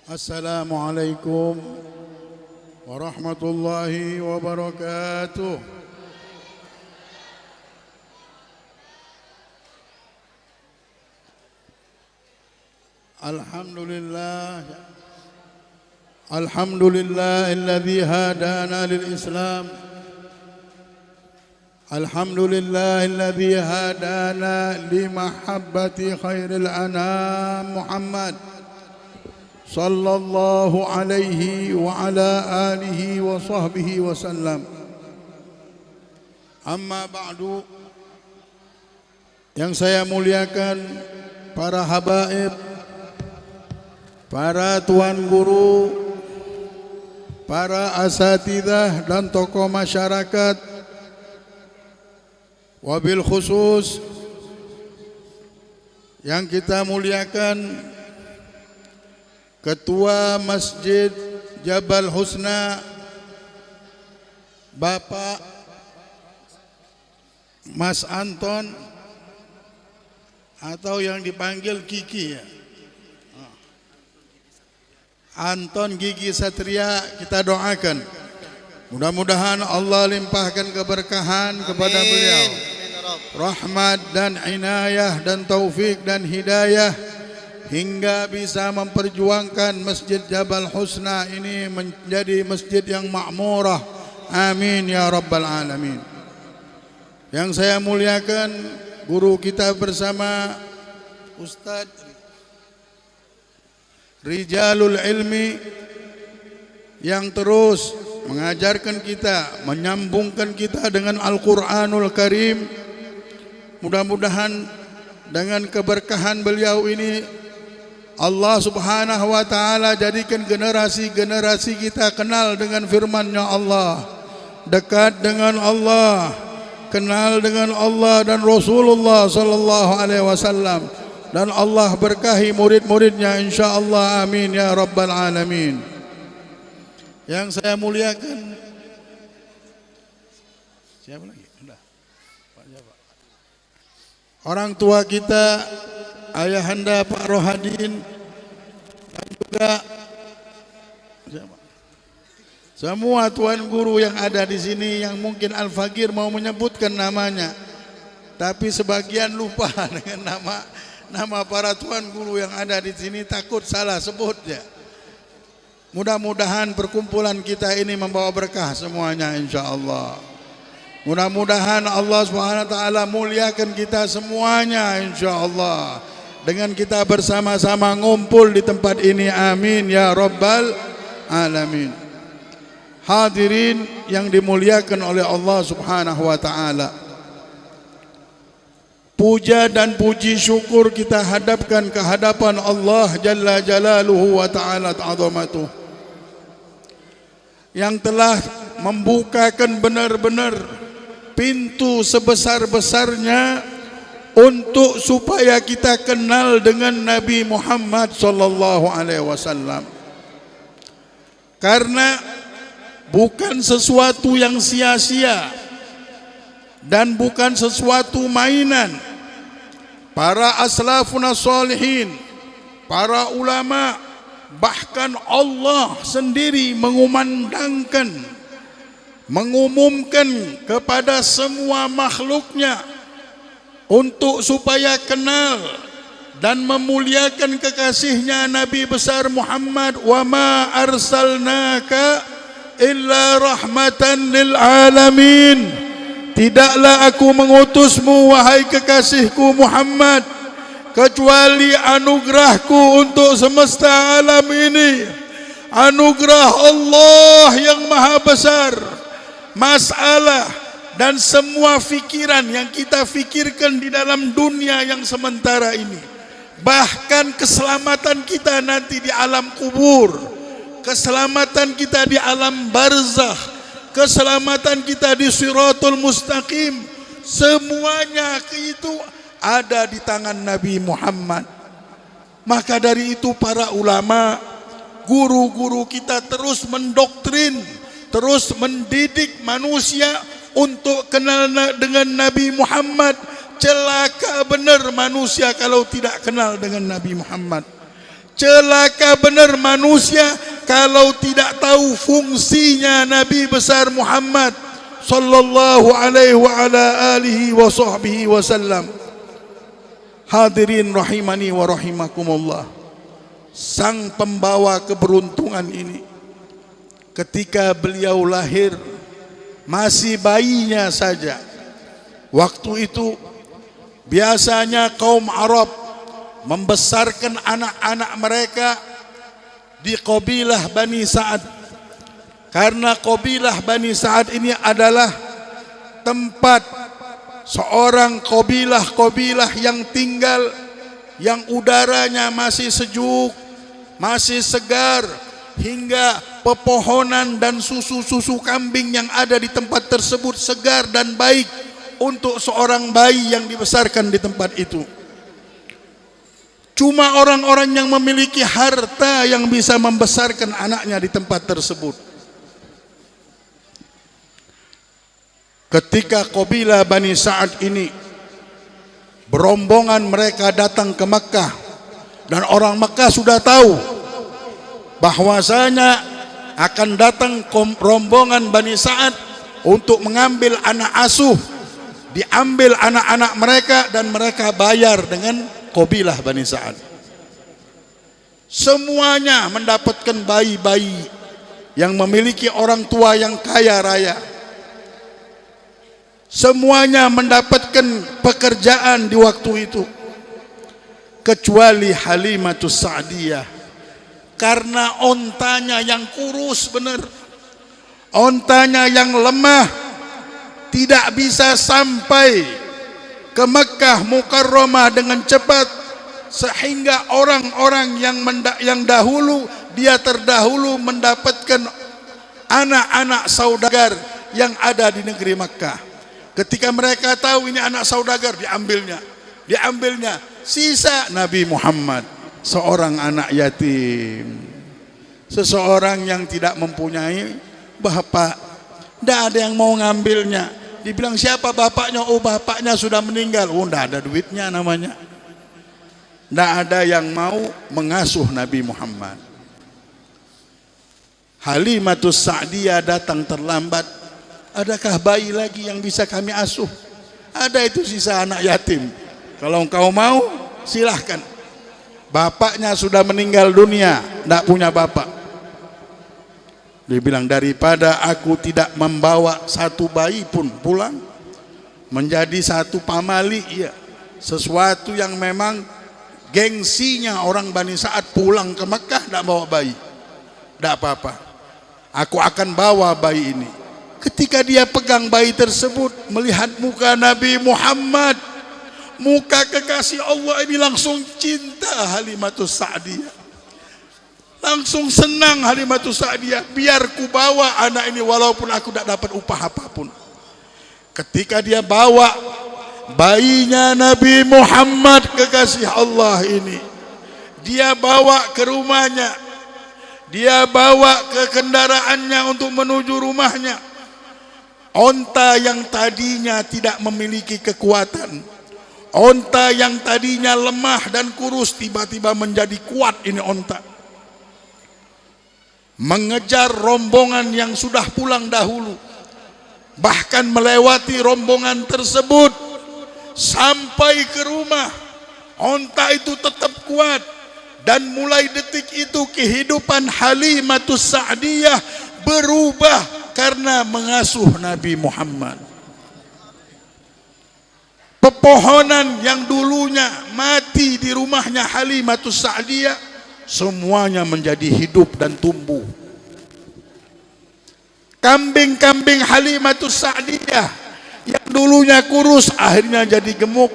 Assalamualaikum warahmatullahi wabarakatuh. Alhamdulillahilladzi hadana lil Islam. Alhamdulillahilladzi hadana li mahabbati khairil anam Muhammad sallallahu alaihi wa ala alihi wa sahbihi wa sallam. Amma ba'du. Yang saya muliakan para habaib, para tuan guru, para asatidzah dan tokoh masyarakat, wabil khusus yang kita muliakan Ketua Masjid Jabal Husna, Bapak Mas Anton atau yang dipanggil Kiki ya, Anton Gigi Satria, kita doakan mudah-mudahan Allah limpahkan keberkahan kepada beliau, rahmat dan inayah dan taufik dan hidayah hingga bisa memperjuangkan Masjid Jabal Husna ini menjadi masjid yang makmurah. Amin ya rabbal alamin. Yang saya muliakan guru kita bersama Ustaz Rijalul Ilmi yang terus mengajarkan kita, menyambungkan kita dengan Al-Quranul Karim. Mudah-mudahan dengan keberkahan beliau ini Allah subhanahu wa ta'ala jadikan generasi-generasi kita kenal dengan firman-Nya Allah, dekat dengan Allah, kenal dengan Allah dan Rasulullah sallallahu alaihi wasallam, dan Allah berkahi murid-muridnya insyaallah. Amin ya rabbal alamin. Yang saya muliakan, siapa lagi? Orang tua kita, ayahanda Pak Rohadin, dan juga semua tuan guru yang ada di sini yang mungkin Al-Faqir mau menyebutkan namanya, tapi sebagian lupa dengan nama para tuan guru yang ada di sini, takut salah sebutnya. Mudah-mudahan perkumpulan kita ini membawa berkah semuanya insyaallah. Mudah-mudahan Allah Subhanahu wa taala muliakan kita semuanya insyaallah dengan kita bersama-sama ngumpul di tempat ini. Amin ya rabbal alamin. Hadirin yang dimuliakan oleh Allah Subhanahu wa taala, puja dan puji syukur kita hadapkan ke hadapan Allah Jalla Jalaluhu wa ta'ala ta'zamatuh, yang telah membukakan benar-benar pintu sebesar-besarnya untuk supaya kita kenal dengan Nabi Muhammad sallallahu alaihi wasallam. Karena bukan sesuatu yang sia-sia dan bukan sesuatu mainan. Para aslafuna sholihin, para ulama, bahkan Allah sendiri mengumumkan kepada semua makhluknya untuk supaya kenal dan memuliakan kekasihnya Nabi besar Muhammad. Wa ma arsalnaka illa rahmatan lil alamin. Tidaklah aku mengutusmu wahai kekasihku Muhammad kecuali anugerahku untuk semesta alam ini, anugerah Allah yang maha besar. Masalah dan semua fikiran yang kita fikirkan di dalam dunia yang sementara ini, bahkan keselamatan kita nanti di alam kubur, keselamatan kita di alam barzakh, keselamatan kita di Shiratul Mustaqim, semuanya itu ada di tangan Nabi Muhammad. Maka dari itu para ulama, guru-guru kita terus mendoktrin, terus mendidik manusia untuk kenal dengan Nabi Muhammad. Celaka benar manusia kalau tidak kenal dengan Nabi Muhammad. Celaka benar manusia kalau tidak tahu fungsinya Nabi besar Muhammad sallallahu alaihi wa ala alihi wa sahbihi wasallam. Hadirin rahimani wa rahimakumullah. Sang pembawa keberuntungan ini, ketika beliau lahir masih bayinya saja, waktu itu biasanya kaum Arab membesarkan anak-anak mereka di kabilah Bani Sa'ad, karena kabilah Bani Sa'ad ini adalah tempat seorang kabilah-kabilah yang tinggal, yang udaranya masih sejuk, masih segar, hingga pepohonan dan susu-susu kambing yang ada di tempat tersebut segar dan baik untuk seorang bayi yang dibesarkan di tempat itu. Cuma orang-orang yang memiliki harta yang bisa membesarkan anaknya di tempat tersebut. Ketika kabilah Bani Sa'ad ini berombongan mereka datang ke Makkah, dan orang Makkah sudah tahu bahwasanya akan datang rombongan Bani Sa'ad untuk mengambil anak asuh, diambil anak-anak mereka dan mereka bayar dengan kabilah Bani Sa'ad. Semuanya mendapatkan bayi-bayi yang memiliki orang tua yang kaya raya. Semuanya mendapatkan pekerjaan di waktu itu, kecuali Halimatus Sa'diyah, karena ontanya yang kurus benar, ontanya yang lemah, tidak bisa sampai ke Mekkah Mukarramah dengan cepat, sehingga orang-orang yang dahulu dia terdahulu mendapatkan anak-anak saudagar yang ada di negeri Mekkah. Ketika mereka tahu ini anak saudagar, diambilnya. Sisa Nabi Muhammad, seorang anak yatim, seseorang yang tidak mempunyai bapak, tidak ada yang mau ngambilnya. Dibilang siapa bapaknya? Oh, bapaknya sudah meninggal. Oh, tidak ada duitnya namanya. Tidak ada yang mau mengasuh Nabi Muhammad. Halimatus Sa'diyah datang terlambat. Adakah bayi lagi yang bisa kami asuh? Ada, itu sisa anak yatim. Kalau engkau mau, silahkan. Bapaknya sudah meninggal dunia, tidak punya bapak. Dia bilang, daripada aku tidak membawa satu bayi pun pulang, menjadi satu pamali, ya, sesuatu yang memang gengsinya orang Bani Sa'ad pulang ke Mekah tidak bawa bayi, tidak apa-apa, aku akan bawa bayi ini. Ketika dia pegang bayi tersebut, melihat muka Nabi Muhammad, muka kekasih Allah ini, langsung cinta Halimatus Sa'diyah. Langsung senang Halimatus Sa'diyah, biar ku bawa anak ini walaupun aku tidak dapat upah apapun. Ketika dia bawa bayinya Nabi Muhammad kekasih Allah ini, dia bawa ke rumahnya, dia bawa ke kendaraannya untuk menuju rumahnya. Onta yang tadinya tidak memiliki kekuatan, onta yang tadinya lemah dan kurus, tiba-tiba menjadi kuat. Ini onta mengejar rombongan yang sudah pulang dahulu, bahkan melewati rombongan tersebut sampai ke rumah. Onta itu tetap kuat, dan mulai detik itu kehidupan Halimatus Sa'diyah berubah karena mengasuh Nabi Muhammad. Pepohonan yang dulunya mati di rumahnya Halimatus Sa'diyah semuanya menjadi hidup dan tumbuh. Kambing-kambing Halimatus Sa'diyah yang dulunya kurus akhirnya jadi gemuk,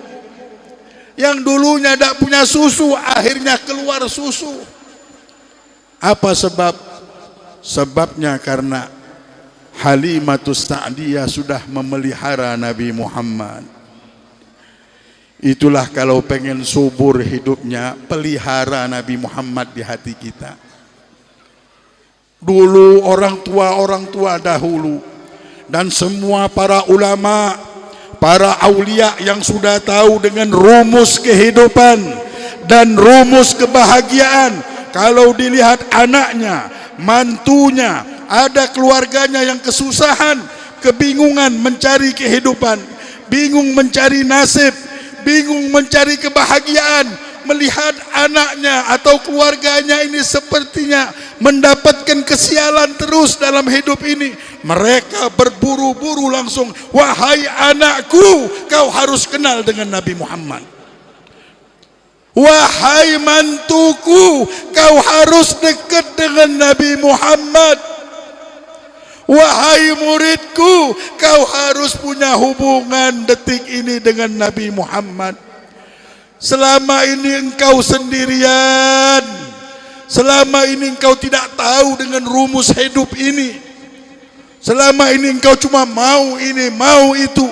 yang dulunya tidak punya susu akhirnya keluar susu. Apa sebab? Sebabnya karena Halimatus Sa'diyah sudah memelihara Nabi Muhammad. Itulah kalau pengen subur hidupnya, pelihara Nabi Muhammad di hati kita. Dulu orang tua dahulu dan semua para ulama, para aulia yang sudah tahu dengan rumus kehidupan dan rumus kebahagiaan, kalau dilihat anaknya, mantunya, ada keluarganya yang kesusahan, kebingungan mencari kehidupan, bingung mencari nasib, bingung mencari kebahagiaan, melihat anaknya atau keluarganya ini sepertinya mendapatkan kesialan terus dalam hidup ini, mereka berburu-buru langsung, wahai anakku, kau harus kenal dengan Nabi Muhammad. Wahai mantuku, kau harus dekat dengan Nabi Muhammad. Wahai muridku, kau harus punya hubungan detik ini dengan Nabi Muhammad. Selama ini engkau sendirian, selama ini engkau tidak tahu dengan rumus hidup ini, selama ini engkau cuma mau ini, mau itu,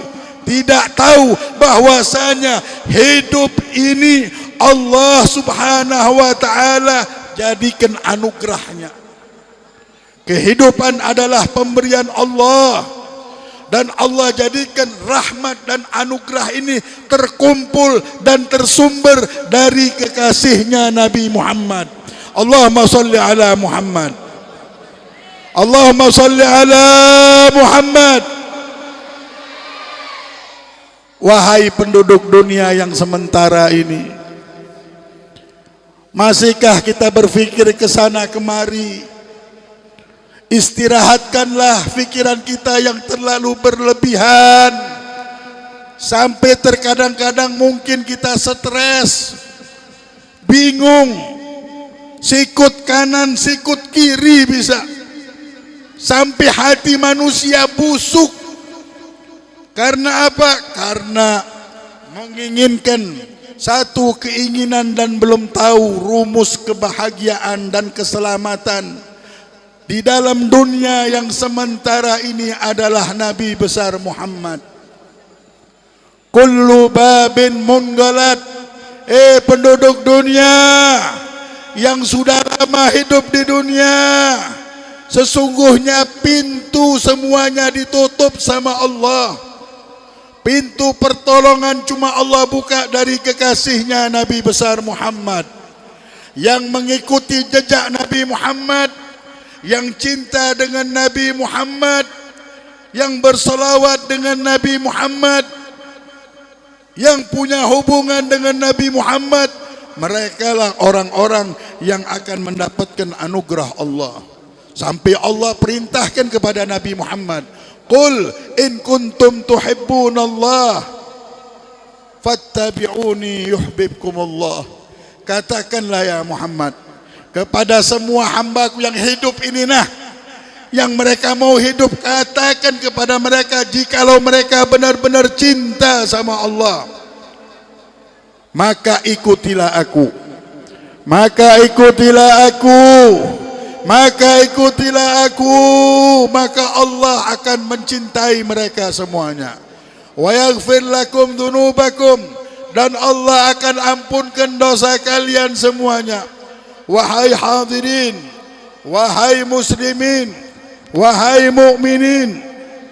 tidak tahu bahwasanya hidup ini Allah subhanahu wa ta'ala jadikan anugerahnya. Kehidupan adalah pemberian Allah, dan Allah jadikan rahmat dan anugerah ini terkumpul dan tersumber dari kekasihnya Nabi Muhammad. Allahumma salli ala Muhammad, Allahumma salli ala Muhammad. Wahai penduduk dunia yang sementara ini, masihkah kita berpikir ke sana kemari? Istirahatkanlah pikiran kita yang terlalu berlebihan, sampai terkadang-kadang mungkin kita stres, bingung, sikut kanan, sikut kiri bisa, sampai hati manusia busuk. Karena apa? Karena menginginkan satu keinginan dan belum tahu rumus kebahagiaan dan keselamatan di dalam dunia yang sementara ini adalah Nabi besar Muhammad. Kullu babin munggalat, penduduk dunia yang sudah lama hidup di dunia, sesungguhnya pintu semuanya ditutup sama Allah. Pintu pertolongan cuma Allah buka dari kekasihnya Nabi besar Muhammad, yang mengikuti jejak Nabi Muhammad, yang cinta dengan Nabi Muhammad, yang berselawat dengan Nabi Muhammad, yang punya hubungan dengan Nabi Muhammad. Mereka lah orang-orang yang akan mendapatkan anugerah Allah. Sampai Allah perintahkan kepada Nabi Muhammad, qul in kuntum tuhibbunallah fattabi'uni yuhibbukumullah. Katakanlah ya Muhammad kepada semua hambaku yang hidup ini, yang mereka mau hidup, katakan kepada mereka, jikalau mereka benar-benar cinta sama Allah, maka ikutilah aku, maka ikutilah aku, maka ikutilah aku, maka Allah akan mencintai mereka semuanya. Wa yaghfir lakum dzunubakum, dan Allah akan ampunkan dosa kalian semuanya. Wahai hadirin, wahai muslimin, wahai mukminin,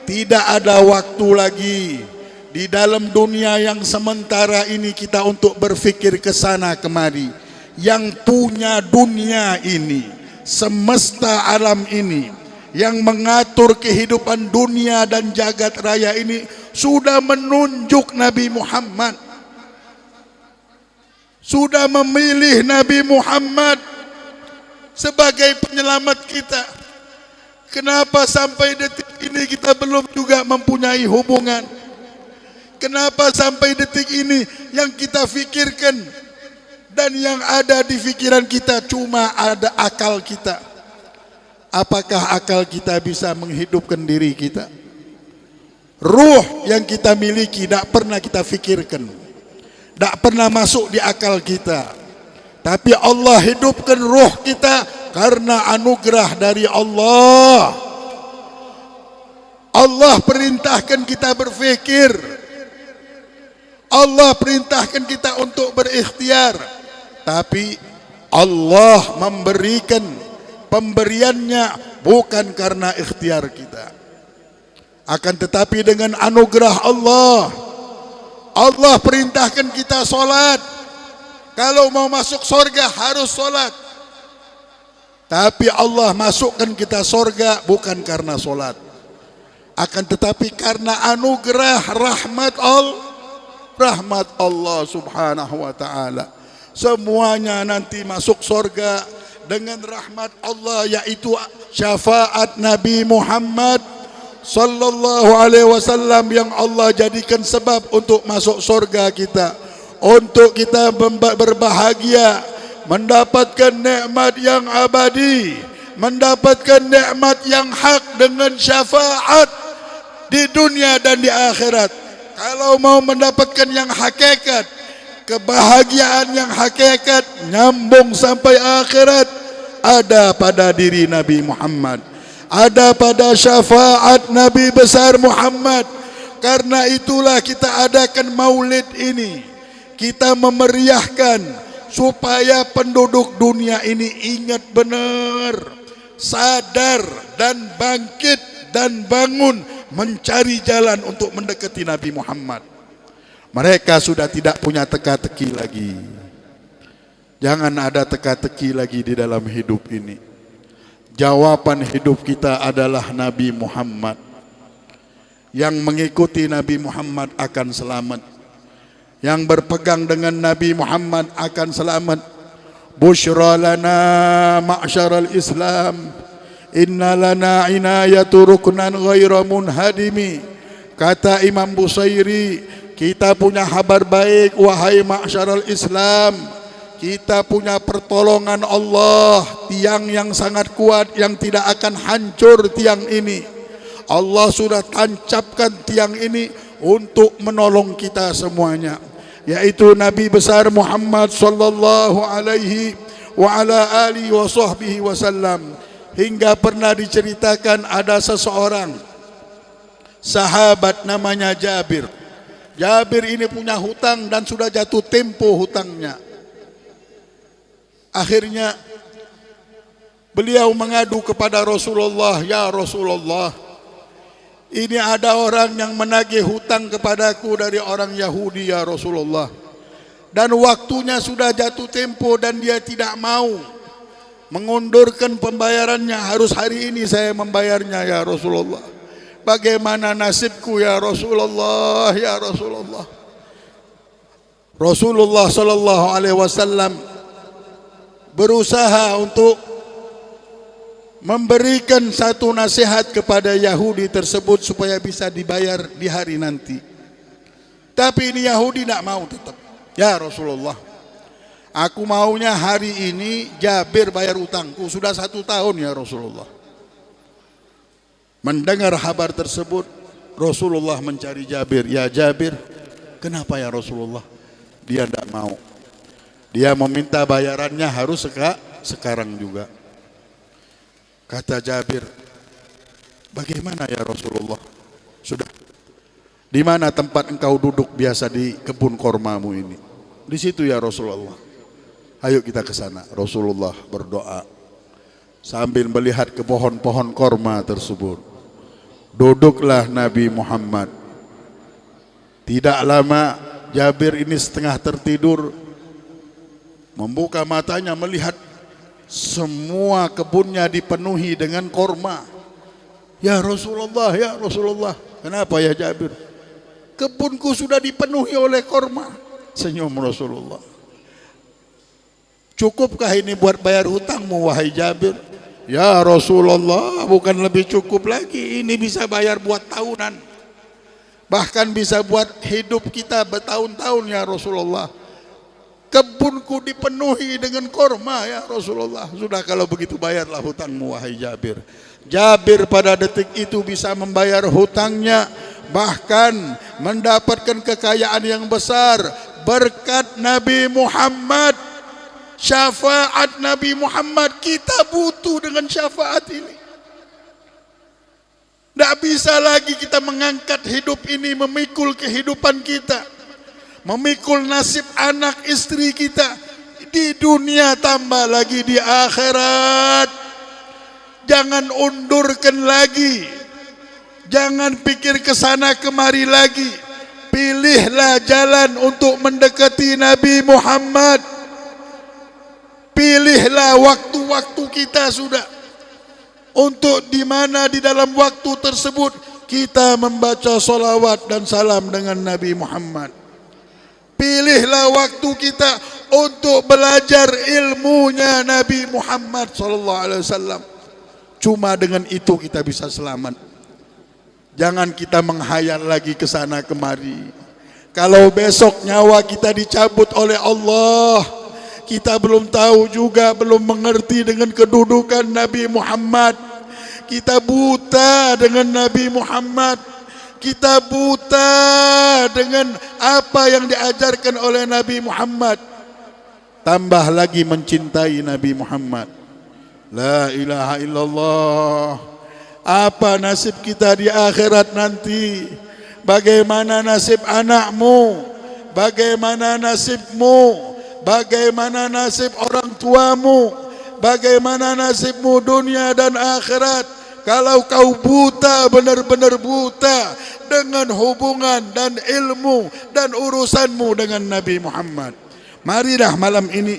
tidak ada waktu lagi di dalam dunia yang sementara ini kita untuk berfikir ke sana kemari. Yang punya dunia ini, semesta alam ini, yang mengatur kehidupan dunia dan jagat raya ini, sudah menunjuk Nabi Muhammad, sudah memilih Nabi Muhammad sebagai penyelamat kita. Kenapa sampai detik ini kita belum juga mempunyai hubungan? Kenapa sampai detik ini yang kita fikirkan dan yang ada di pikiran kita cuma ada akal kita? Apakah akal kita bisa menghidupkan diri kita? Ruh yang kita miliki tidak pernah kita fikirkan, tidak pernah masuk di akal kita. Tapi Allah hidupkan ruh kita karena anugerah dari Allah. Allah perintahkan kita berfikir, Allah perintahkan kita untuk berikhtiar. Tapi Allah memberikan pemberiannya bukan karena ikhtiar kita, akan tetapi dengan anugerah Allah. Allah perintahkan kita solat. Kalau mau masuk surga harus solat. Tapi Allah masukkan kita surga bukan karena solat, akan tetapi karena anugerah rahmat Allah subhanahu wa ta'ala. Semuanya nanti masuk surga dengan rahmat Allah, yaitu syafaat Nabi Muhammad sallallahu alaihi wasallam yang Allah jadikan sebab untuk masuk surga kita, untuk kita berbahagia, mendapatkan nikmat yang abadi, mendapatkan nikmat yang hak dengan syafaat di dunia dan di akhirat. Kalau mau mendapatkan yang hakikat, kebahagiaan yang hakikat nyambung sampai akhirat, ada pada diri Nabi Muhammad, ada pada syafaat Nabi besar Muhammad. Karena itulah kita adakan maulid ini, kita memeriahkan supaya penduduk dunia ini ingat benar, sadar dan bangkit dan bangun mencari jalan untuk mendekati Nabi Muhammad. Mereka sudah tidak punya teka-teki lagi. Jangan ada teka-teki lagi di dalam hidup ini. Jawaban hidup kita adalah Nabi Muhammad. Yang mengikuti Nabi Muhammad akan selamat. Yang berpegang dengan Nabi Muhammad akan selamat. Bushra lana ma'syaral Islam, inna lana inayatu ruknan ghaira munhadimi. Kata Imam Busairi, kita punya kabar baik wahai ma'syaral Islam, kita punya pertolongan Allah, tiang yang sangat kuat yang tidak akan hancur tiang ini. Allah sudah tancapkan tiang ini untuk menolong kita semuanya, yaitu Nabi besar Muhammad sallallahu alaihi wa ala alihi wa sahbihi wasallam. Hingga pernah diceritakan ada seseorang sahabat namanya Jabir. Jabir ini punya hutang dan sudah jatuh tempo hutangnya. Akhirnya beliau mengadu kepada Rasulullah, ya Rasulullah, ini ada orang yang menagih hutang kepadaku dari orang Yahudi ya Rasulullah, dan waktunya sudah jatuh tempo dan dia tidak mau mengundurkan pembayarannya, harus hari ini saya membayarnya ya Rasulullah. Bagaimana nasibku ya Rasulullah, ya Rasulullah. Rasulullah sallallahu alaihi wasallam berusaha untuk memberikan satu nasihat kepada Yahudi tersebut supaya bisa dibayar di hari nanti. Tapi ini Yahudi tidak mau tetap. Ya Rasulullah, aku maunya hari ini Jabir bayar utangku, sudah 1 tahun ya Rasulullah. Mendengar kabar tersebut, Rasulullah mencari Jabir. Ya Jabir, kenapa ya Rasulullah? Dia tidak mau. Dia meminta bayarannya harus sekarang juga. Kata Jabir, bagaimana ya Rasulullah? Sudah. Di mana tempat engkau duduk biasa di kebun kormamu ini? Di situ ya Rasulullah. Ayo kita ke sana. Rasulullah berdoa sambil melihat ke pohon-pohon korma tersebut. Duduklah Nabi Muhammad. Tidak lama Jabir ini setengah tertidur, membuka matanya melihat semua kebunnya dipenuhi dengan korma. Ya Rasulullah, ya Rasulullah. Kenapa ya Jabir? Kebunku sudah dipenuhi oleh korma. Senyum Rasulullah. Cukupkah ini buat bayar hutangmu wahai Jabir? Ya Rasulullah, bukan lebih cukup lagi. Ini bisa bayar buat tahunan, bahkan bisa buat hidup kita bertahun-tahun ya Rasulullah. Kebunku dipenuhi dengan korma ya Rasulullah. Sudah, kalau begitu bayarlah hutangmu wahai Jabir. Jabir pada detik itu bisa membayar hutangnya, bahkan mendapatkan kekayaan yang besar berkat Nabi Muhammad. Syafaat Nabi Muhammad, kita butuh dengan syafaat ini. Tidak bisa lagi kita mengangkat hidup ini, memikul kehidupan kita, memikul nasib anak istri kita di dunia, tambah lagi di akhirat. Jangan undurkan lagi, jangan pikir kesana kemari lagi. Pilihlah jalan untuk mendekati Nabi Muhammad. pilihlah waktu-waktu kita sudah untuk di mana di dalam waktu tersebut kita membaca salawat dan salam dengan Nabi Muhammad. Pilihlah waktu kita untuk belajar ilmunya Nabi Muhammad sallallahu alaihi wasallam. Cuma dengan itu kita bisa selamat. Jangan kita menghayal lagi ke sana kemari. Kalau besok nyawa kita dicabut oleh Allah, kita belum tahu juga, belum mengerti dengan kedudukan Nabi Muhammad. Kita buta dengan Nabi Muhammad. Kita buta dengan apa yang diajarkan oleh Nabi Muhammad. Tambah lagi mencintai Nabi Muhammad. La ilaha illallah. Apa nasib kita di akhirat nanti? Bagaimana nasib anakmu? Bagaimana nasibmu? Bagaimana nasib orang tuamu? Bagaimana nasibmu dunia dan akhirat? Kalau kau buta, benar-benar buta dengan hubungan dan ilmu dan urusanmu dengan Nabi Muhammad. Marilah malam ini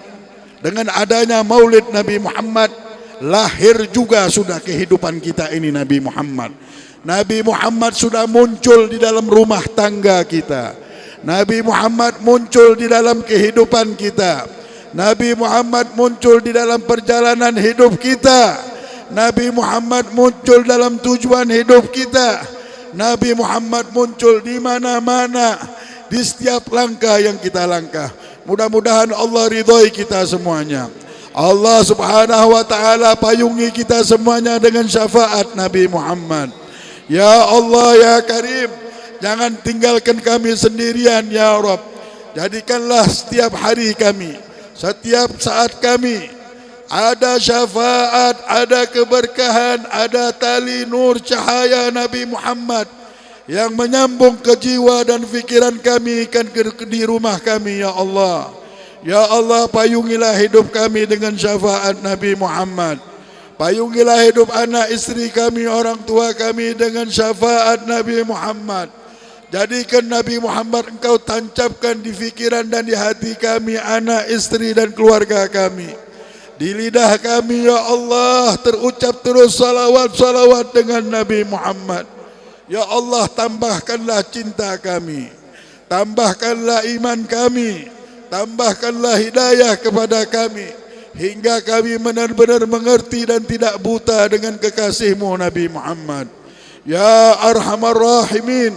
dengan adanya maulid Nabi Muhammad, lahir juga sudah kehidupan kita ini Nabi Muhammad. Nabi Muhammad sudah muncul di dalam rumah tangga kita. Nabi Muhammad muncul di dalam kehidupan kita. Nabi Muhammad muncul di dalam perjalanan hidup kita. Nabi Muhammad muncul dalam tujuan hidup kita. Nabi Muhammad muncul di mana-mana, di setiap langkah yang kita langkah. Mudah-mudahan Allah ridhoi kita semuanya. Allah subhanahu wa ta'ala payungi kita semuanya dengan syafaat Nabi Muhammad. Ya Allah ya Karim, jangan tinggalkan kami sendirian ya Rabb. Jadikanlah setiap hari kami, setiap saat kami ada syafaat, ada keberkahan, ada tali nur cahaya Nabi Muhammad yang menyambung ke jiwa dan fikiran kami di rumah kami ya Allah. Ya Allah, payungilah hidup kami dengan syafaat Nabi Muhammad. Payungilah hidup anak istri kami, orang tua kami dengan syafaat Nabi Muhammad. Jadikan Nabi Muhammad engkau tancapkan di fikiran dan di hati kami, anak istri dan keluarga kami. Di lidah kami ya Allah terucap terus salawat-salawat dengan Nabi Muhammad. Ya Allah, tambahkanlah cinta kami, tambahkanlah iman kami, tambahkanlah hidayah kepada kami, hingga kami benar-benar mengerti dan tidak buta dengan kekasihmu Nabi Muhammad. Ya Arhamar Rahimin,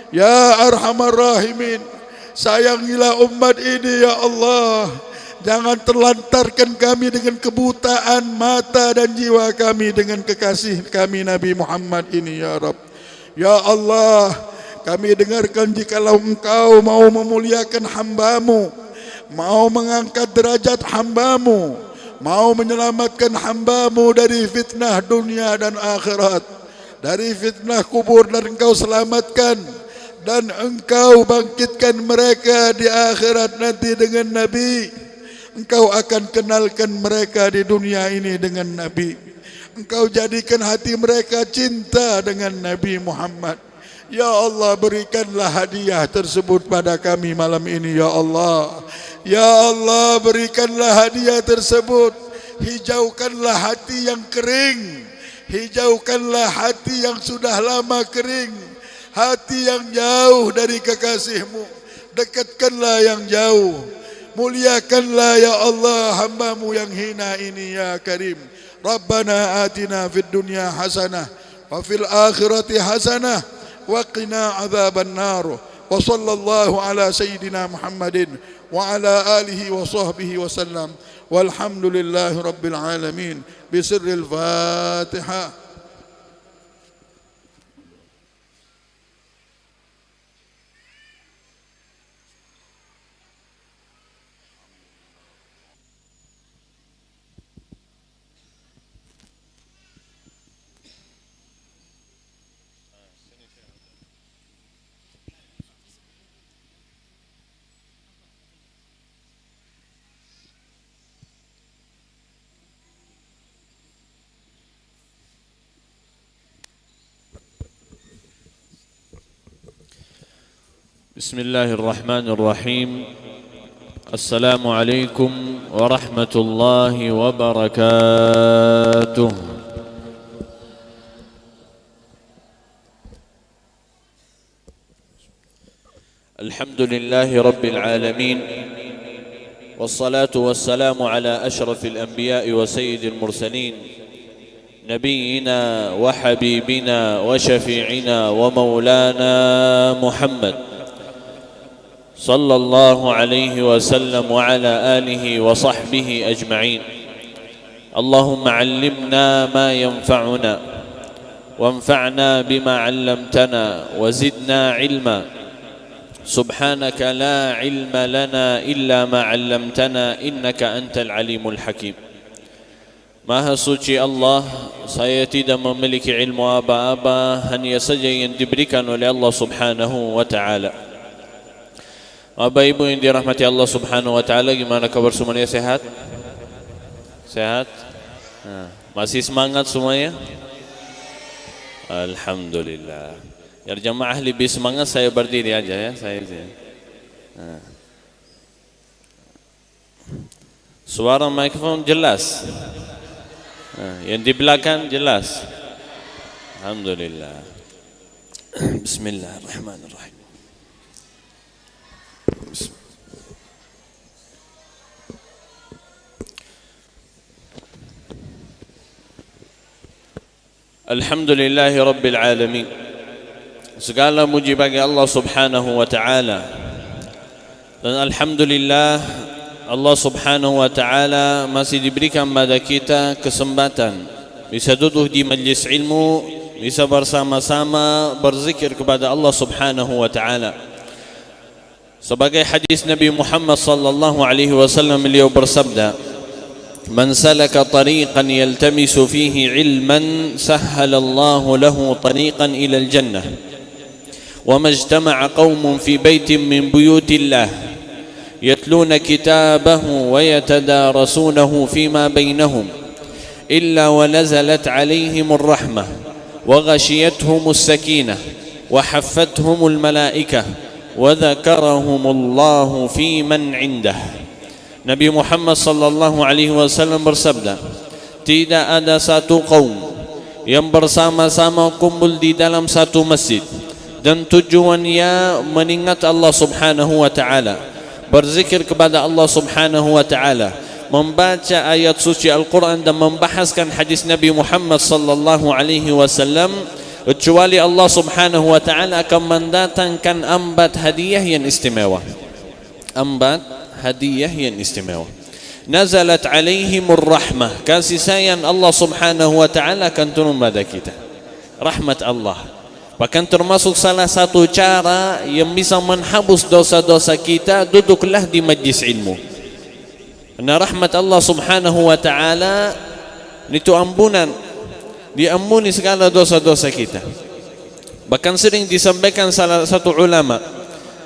Ya Arhamar Rahimin, sayangilah umat ini ya Allah. Jangan terlantarkan kami dengan kebutaan mata dan jiwa kami dengan kekasih kami Nabi Muhammad ini ya Rabb. Ya Allah, kami dengarkan jikalau engkau mau memuliakan hamba-Mu, mau mengangkat derajat hamba-Mu, mau menyelamatkan hamba-Mu dari fitnah dunia dan akhirat, dari fitnah kubur, dan engkau selamatkan dan engkau bangkitkan mereka di akhirat nanti dengan Nabi. Engkau akan kenalkan mereka di dunia ini dengan Nabi. Engkau jadikan hati mereka cinta dengan Nabi Muhammad. Ya Allah, berikanlah hadiah tersebut pada kami malam ini ya Allah. Ya Allah, berikanlah hadiah tersebut. Hijaukanlah hati yang kering, hijaukanlah hati yang sudah lama kering, hati yang jauh dari kekasih-Mu. Dekatkanlah yang jauh, muliakanlah ya Allah hamba-Mu yang hina ini ya Karim. Rabbana atina fid dunya hasanah wa fil akhirati hasanah wa qina adzaban nar. Wa sallallahu ala sayyidina Muhammadin wa ala alihi wa sahbihi wa sallam. Walhamdulillahi rabbil alamin. Bisirril Fatihah. بسم الله الرحمن الرحيم. السلام عليكم ورحمة الله وبركاته. الحمد لله رب العالمين، والصلاة والسلام على أشرف الأنبياء وسيد المرسلين، نبينا وحبيبنا وشفيعنا ومولانا محمد صلى الله عليه وسلم وعلى آله وصحبه أجمعين. اللهم علمنا ما ينفعنا وانفعنا بما علمتنا وزدنا علما. سبحانك لا علم لنا إلا ما علمتنا إنك أنت العليم الحكيم. Maha suci Allah, saya tidak memiliki ilmu apa-apa, hanya saja yang diberikan oleh Allah Subhanahu wa taala. Bapak Ibu yang dirahmati Allah Subhanahu wa taala, gimana kabar semuanya? Sehat? Sehat? Masih semangat semuanya? Alhamdulillah. Biar jamaah lebih semangat, saya berdiri aja ya, saya. Suara mikrofon jelas. Yang di belakang jelas. Alhamdulillah. Bismillahirrahmanirrahim. Alhamdulillahi Rabbil Alamin. Segala muji bagi Allah Subhanahu wa ta'ala. Dan Alhamdulillah, Allah Subhanahu wa ta'ala masih diberikan pada kita kesempatan bisa duduk di majlis ilmu, bisa bersama-sama berzikir kepada Allah Subhanahu wa ta'ala. Sebagai hadis Nabi Muhammad sallallahu alaihi wasallam, beliau bersabda, "Man salaka tariqan yaltamisu fihi ilman sahhalallahu lahu tariqan ila al-jannah. وما اجتمع قوم في بيت من بيوت الله يتلون كتابه ويتدارسونه فيما بينهم إلا ونزلت عليهم الرحمة وغشيتهم السكينة وحفتهم الملائكة وذكرهم الله في من عنده." Nabi Muhammad sallallahu alaihi wasallam bersabda, tidak ada satu kaum yang bersama-sama kumpul di dalam satu masjid dan tujuannya mengingat Allah Subhanahu wa ta'ala, berzikir kepada Allah Subhanahu wa ta'ala, membaca ayat suci Al-Quran dan membahaskan hadis Nabi Muhammad sallallahu alaihi wasallam, kecuali Allah Subhanahu wa ta'ala akan mendatangkan ambat hadiah yang istimewa. Ambat hadiah yang istimewa. Nazalat alaihimur rahmah, kasih sayang Allah Subhanahu wa ta'ala akan turun pada kita. Rahmat Allah. Bahkan termasuk salah satu cara yang bisa menghapus dosa-dosa kita, duduklah di majlis ilmu. Karena rahmat Allah Subhanahu wa ta'ala itu ampunan, diampuni segala dosa-dosa kita. Bahkan sering disampaikan salah satu ulama,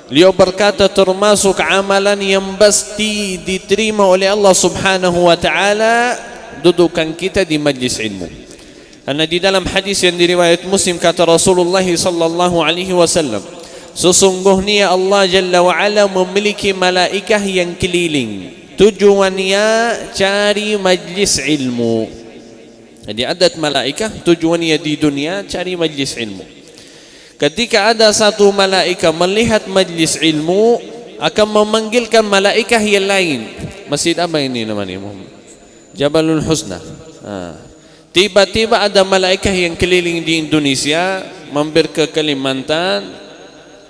beliau berkata termasuk amalan yang pasti diterima oleh Allah Subhanahu wa ta'ala dudukan kita di majlis ilmu. Karena di dalam hadis yang diriwayat Muslim kata Rasulullah sallallahu alaihi wasallam, sesungguhnya Allah Jalla wa Ala memiliki malaikah yang keliling, tujuannya cari majlis ilmu. Jadi adat malaikah tujuannya di dunia cari majlis ilmu. Ketika ada satu malaikah melihat majlis ilmu, akan memanggilkan malaikah yang lain. Masjid apa ini namanya? Jabalul Husna. Tiba-tiba ada malaikat yang keliling di Indonesia, mampir ke Kalimantan,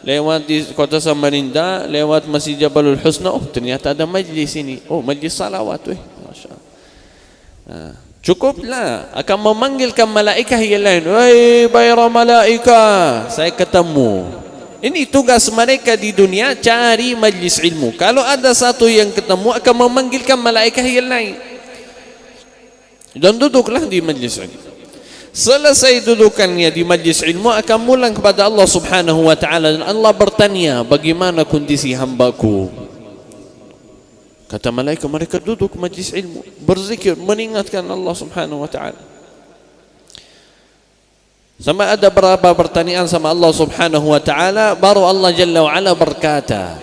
lewat di kota Samarinda, lewat Masjid Jabalul Husna, oh ternyata ada majlis ini, oh majlis salawat, Masya Allah. Cukuplah, akan memanggilkan malaikat yang lain, wahai para malaikat, saya ketemu. Ini tugas mereka di dunia, cari majlis ilmu. Kalau ada satu yang ketemu, akan memanggilkan malaikat yang lain. Dan duduklah di majlis ilmu. Selesai dudukannya di majlis ilmu, akan pulang kepada Allah Subhanahu wa ta'ala, dan Allah bertanya, bagaimana kondisi hambaku? Kata malaikat, mereka duduk majlis ilmu, berzikir, mengingatkan Allah Subhanahu wa ta'ala. Sampai ada berapa pertanyaan sama Allah Subhanahu wa ta'ala, baru Allah Jalla wa Ala berkata,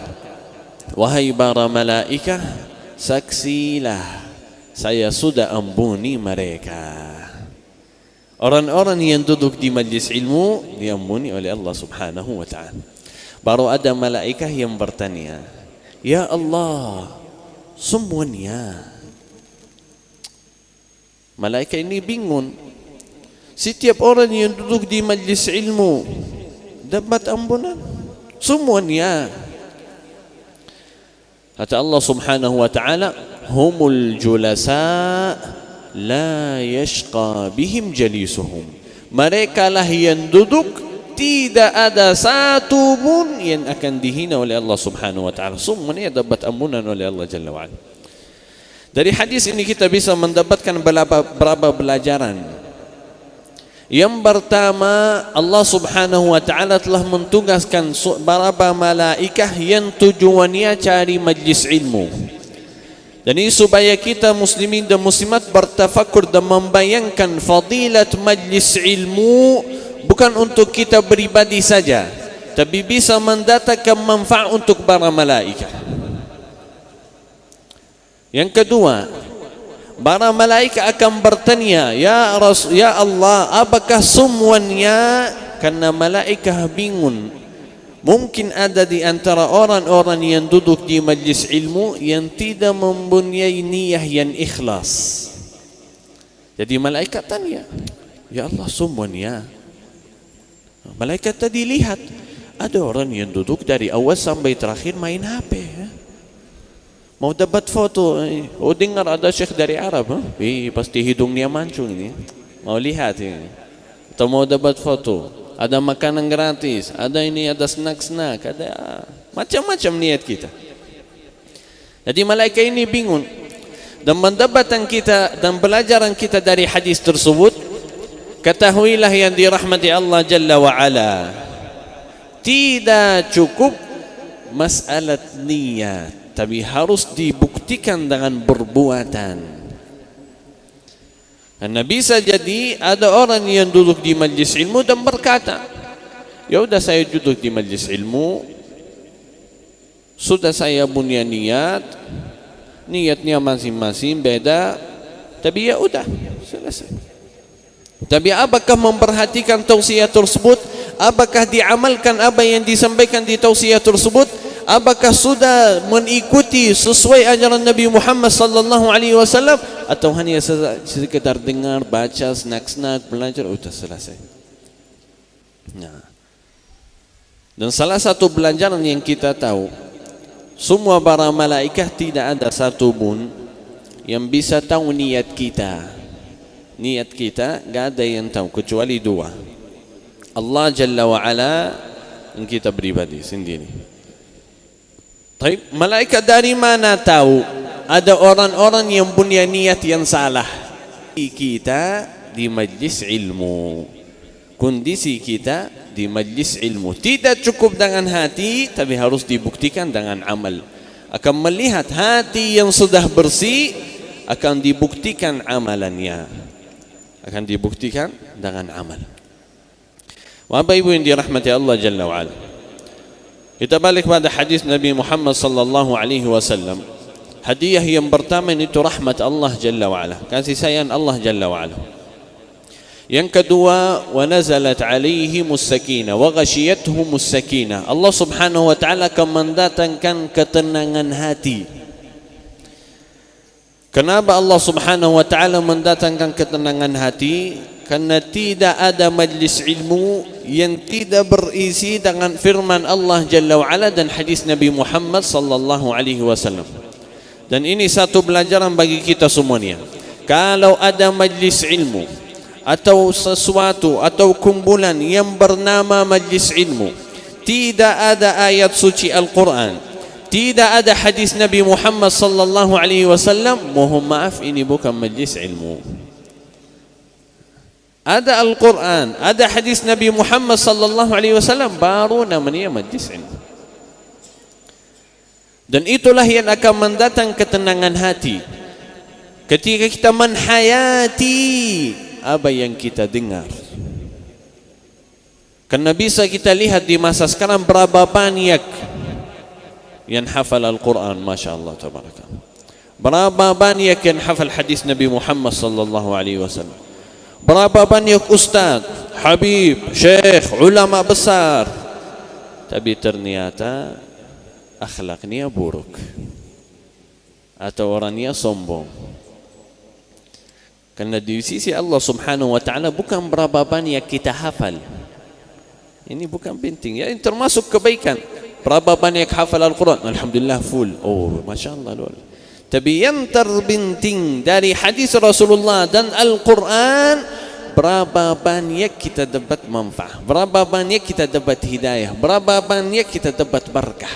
wahai para malaikah, saksilah saya sudah ampuni mereka. Orang-orang yang duduk di majlis ilmu diampuni oleh Allah Subhanahu wa ta'ala. Baru ada malaikat yang bertanya, ya Allah, semuanya. Malaikat ini bingung. Setiap orang yang duduk di majlis ilmu dapat ampunan, semuanya. Kata Allah Subhanahu wa ta'ala, humul julasa la yashqa bihim jalisuhum. Mereka lah yang duduk, tidak ada satu pun yang akan dihina oleh Allah Subhanahu wa ta'ala. Semuanya dapat ampunan oleh Allah Jalla wa'ala. Dari hadis ini kita bisa mendapatkan beberapa pelajaran. Yang pertama, Allah Subhanahu wa ta'ala telah mentugaskan beberapa malaikat yang tujuannya cari majlis ilmu. Dan ini supaya kita muslimin dan muslimat bertafakur dan membayangkan fadilat majlis ilmu bukan untuk kita pribadi saja, tapi bisa mendatangkan manfaat untuk para malaikat. Yang kedua, para malaikat akan bertanya, ya Allah, apakah semuanya? Karena malaikat bingung. Mungkin ada di antara orang-orang yang duduk di majlis ilmu yang tidak mempunyai niat yang ikhlas. Jadi malaikat tanya, ya Allah, semuanya? Malaikat tadi lihat ada orang yang duduk dari awal sampai terakhir main HP. Mau dapat foto, dengar ada syekh dari Arab, pasti hidungnya mancung ini. Mau lihat ini. Atau mau dapat foto, ada makanan gratis, ada ini, ada snack-snack, ada macam-macam niat kita. Jadi malaikat ini bingung. Dan pendapatan kita dan pelajaran kita dari hadis tersebut, ketahuilah yang dirahmati Allah Jalla wa'ala, tidak cukup masalah niat, tapi harus dibuktikan dengan perbuatan. Karena bisa jadi ada orang yang duduk di majlis ilmu dan berkata, ya udah saya duduk di majlis ilmu, sudah saya punya niat, niatnya masing-masing beda, tapi ya udah selesai. Tapi apakah memperhatikan tausiah tersebut? Apakah diamalkan apa yang disampaikan di tausiah tersebut? Apakah sudah mengikuti sesuai ajaran Nabi Muhammad sallallahu alaihi wasallam, atau hanya sekedar dengar, baca, snack-snack, belajar, sudah selesai? Nah. Dan salah satu pelajaran yang kita tahu, semua para malaikat tidak ada satu pun yang bisa tahu niat kita. Niat kita enggak ada yang tahu kecuali dua. Allah Jalla wa Ala dan kita pribadi sendiri. Tapi malaikat dari mana tahu ada orang-orang yang punya niat yang salah? Kita di majlis ilmu, kondisi kita di majlis ilmu tidak cukup dengan hati, tapi harus dibuktikan dengan amal. Akan melihat hati yang sudah bersih, akan dibuktikan amalannya, akan dibuktikan dengan amal. Bapak Ibu yang dirahmati Allah Jalla wa'ala, kita balik pada hadis Nabi Muhammad sallallahu alaihi wasallam. Hadiah yang pertama itu rahmat Allah Jalla wa'ala, kasih sayang Allah Jalla wa'ala. Yang kedua, wa nazalat alaihimus sakinah wa ghashiyatuhumus sakinah. Allah Subhanahu wa ta'ala akan mendatangkan ketenangan hati. Kenapa Allah Subhanahu wa ta'ala mendatangkan ketenangan hati? Karena tidak ada majlis ilmu yang tidak berisi dengan firman Allah Jalla wa'ala dan hadis Nabi Muhammad sallallahu alaihi wasallam. Dan ini satu pelajaran bagi kita semuanya. Kalau ada majlis ilmu atau sesuatu atau kumpulan yang bernama majlis ilmu, tidak ada ayat suci Al-Quran, tidak ada hadis Nabi Muhammad sallallahu alaihi wasallam, mohon maaf, ini bukan majlis ilmu. Ada Al-Quran, ada hadis Nabi Muhammad sallallahu alaihi wasallam, baru namanya majlis ilmu. Dan itulah yang akan mendatang ketenangan hati ketika kita menhayati apa yang kita dengar. Karena bisa kita lihat di masa sekarang berapa banyak yang hafal Al-Quran, Masya Allah, tabarakallah. Berapa banyak yang hafal hadis Nabi Muhammad sallallahu alaihi wasallam? Berapa banyak ustaz, habib, syekh, ulama besar, tapi ternyata akhlaknya buruk atau orangnya sombong. Karena di sisi Allah Subhanahu wa taala bukan berapa banyak kita hafal. Ini bukan penting. Ya, ini termasuk kebaikan. Berapa banyak hafal Al-Quran? Alhamdulillah full. Oh, masya-Allah luar. Tapi yang terpenting dari hadis Rasulullah dan Al-Quran, berapa banyak kita dapat manfaat, berapa banyak kita dapat hidayah, berapa banyak kita dapat berkah.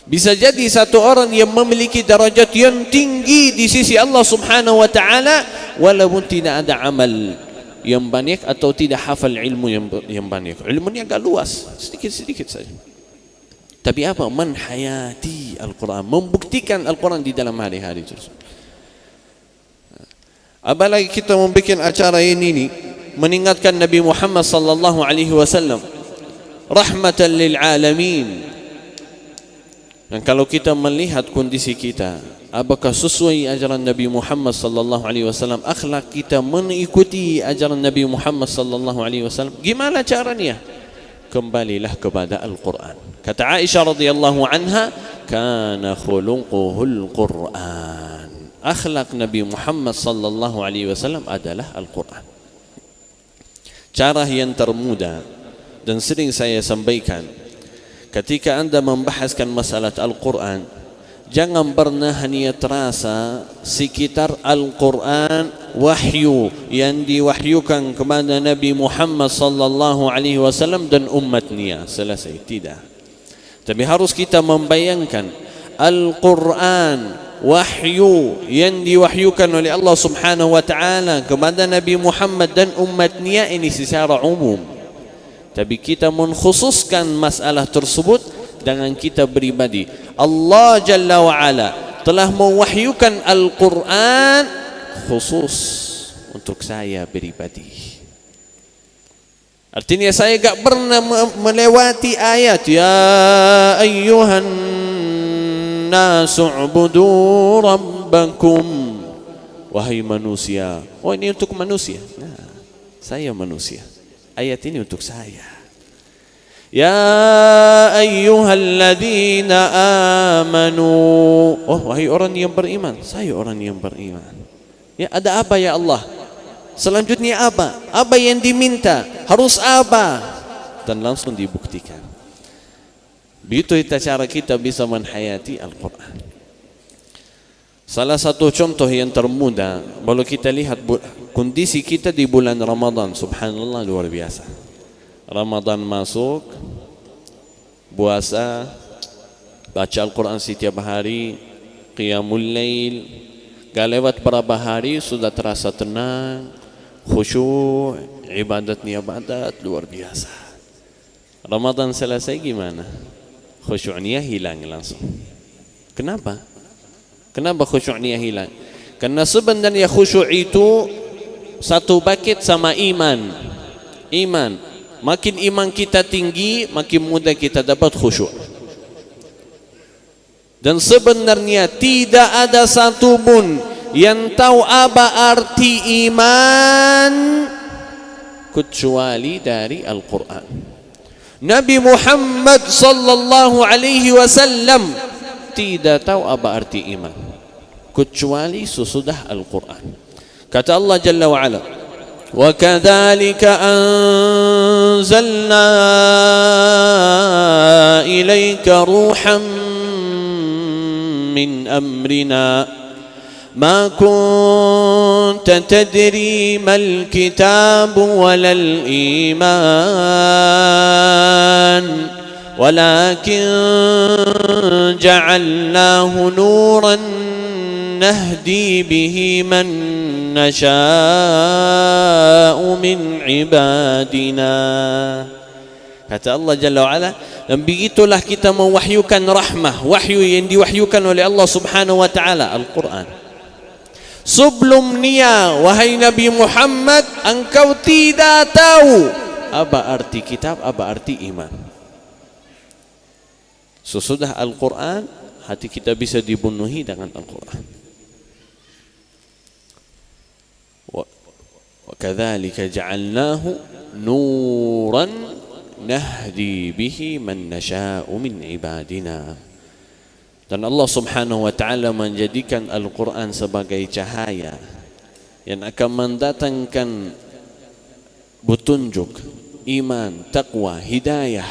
Bisa jadi satu orang yang memiliki darajat yang tinggi di sisi Allah Subhanahu wa taala walaupun tidak ada amal yang banyak atau tidak hafal ilmu yang banyak. Ilmunya agak luas, sedikit-sedikit saja. Tapi apa? Menhayati Al-Quran, membuktikan Al-Quran di dalam hari-hari itu. Apalagi kita membuat acara ini mengingatkan Nabi Muhammad sallallahu alaihi wasallam rahmatan lil alamin. Dan kalau kita melihat kondisi kita, apakah sesuai ajaran Nabi Muhammad sallallahu alaihi wasallam, akhlak kita mengikuti ajaran Nabi Muhammad sallallahu alaihi wasallam, gimana caranya? Kembalilah kepada Al-Quran. Kata Aisyah radhiyallahu anha, kana khuluquhul Quran. Akhlak Nabi Muhammad sallallahu alaihi wasallam adalah Al-Quran. Cara yang termudah dan sering saya sampaikan, ketika anda membahaskan masalah Al-Quran, jangan pernah hanya terasa sekitar Al-Quran wahyu yang diwahyukan kepada Nabi Muhammad sallallahu alaihi wasallam dan umatnya, selesai. Tidak. Tapi harus kita membayangkan Al-Quran wahyu yang diwahyukan oleh Allah Subhanahu wa taala kepada Nabi Muhammad dan umatnya ini secara umum. Tapi kita mengkhususkan masalah tersebut dengan kita pribadi. Allah Jalla wa Ala telah mewahyukan Al-Quran khusus untuk saya pribadi. Artinya saya tak pernah melewati ayat ya ayyuhan nasu ubudu rabbakum, wahai manusia. Oh, ini untuk manusia. Nah, saya manusia. Ayat ini untuk saya. Ya ayyuhalladzina amanu. Oh, wahai orang yang beriman. Saya orang yang beriman. Ya, ada apa ya Allah? Selanjutnya apa? Apa yang diminta? Harus apa? Dan langsung dibuktikan. Begitu cara kita bisa menhayati Al-Quran. Salah satu contoh yang termudah, kalau kita lihat kondisi kita di bulan Ramadan, subhanallah luar biasa. Ramadan masuk, puasa, baca Al-Quran setiap hari, qiyamul lail, gak lewat berapa hari sudah terasa tenang, khusyuk, ibadatnya ibadat luar biasa. Ramadan selesai gimana? Khusyuknya hilang langsung. Kenapa? Kenapa khusyuknya hilang? Karena sebenarnya khusyuk itu satu paket sama iman. Iman. Makin iman kita tinggi, makin mudah kita dapat khusyuk. Dan sebenarnya tidak ada satu pun yang tahu apa arti iman kecuali dari Al-Quran. Nabi Muhammad sallallahu alaihi wasallam tidak tahu apa arti iman kecuali sesudah Al-Quran. Kata Allah Jalla wa Ala, wa kadzalika anzalna ilaika ruhan min amrina ma kunta tadri mal kitab walal iman walakin ja'alnahu nuran nahdi bihi man nasha'u min ibadina. Kata Allah Jalla wa Ala, dan begitulah kita mewahyukan rahmah, wahyu yang diwahyukan oleh Allah Subhanahu wa taala, Al-Quran. Sebelumnya wahai Nabi Muhammad, engkau tidak tahu apa arti kitab, apa arti iman. Sesudah Al-Quran hati kita bisa dibunuhi dengan Al-Quran. Wa kadzalika ja'alnahu nuran nahdi bihi man nasha'u min ibadina. Dan Allah Subhanahu wa taala menjadikan Al-Quran sebagai cahaya yang akan mendatangkan petunjuk, iman, taqwa, hidayah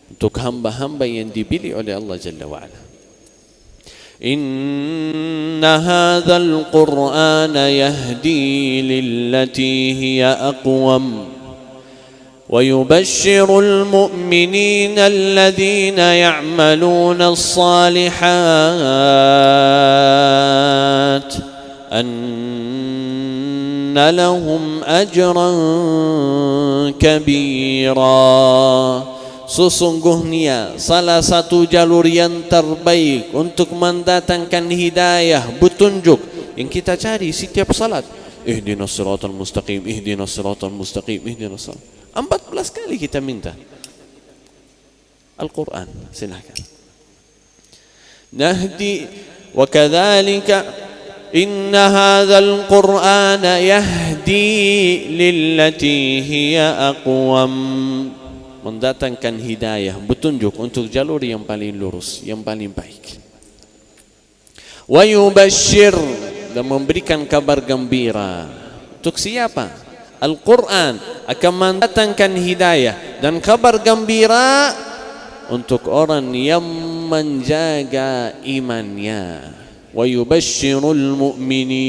untuk hamba-hamba yang dipilih oleh Allah Jalla wa Ala. Inna hadzal Qur'ana yahdi lillati hiya aqwam ويبشر المؤمنين الذين يعملون الصالحات أن لهم أجرا كبيرا. Sesungguhnya salah satu jalur yang terbaik untuk mendatangkan hidayah, petunjuk yang kita cari setiap salat. Ihdinas siratal mustaqim, ihdinas siratal mustaqim, ihdinas siratal. 14 kali kita minta Al-Quran. Silakan. Nahdi wa kadzalika inna hadzal Qur'ana yahdi lillati hiya aqwam. Mendatangkan hidayah, petunjuk untuk jalur yang paling lurus, yang paling baik. Wa yubashshir, dan memberikan kabar gembira. Untuk siapa? Al-Quran akan mendatangkan hidayah dan kabar gembira untuk orang yang menjaga imannya. Wa yubashshirul mu'minin.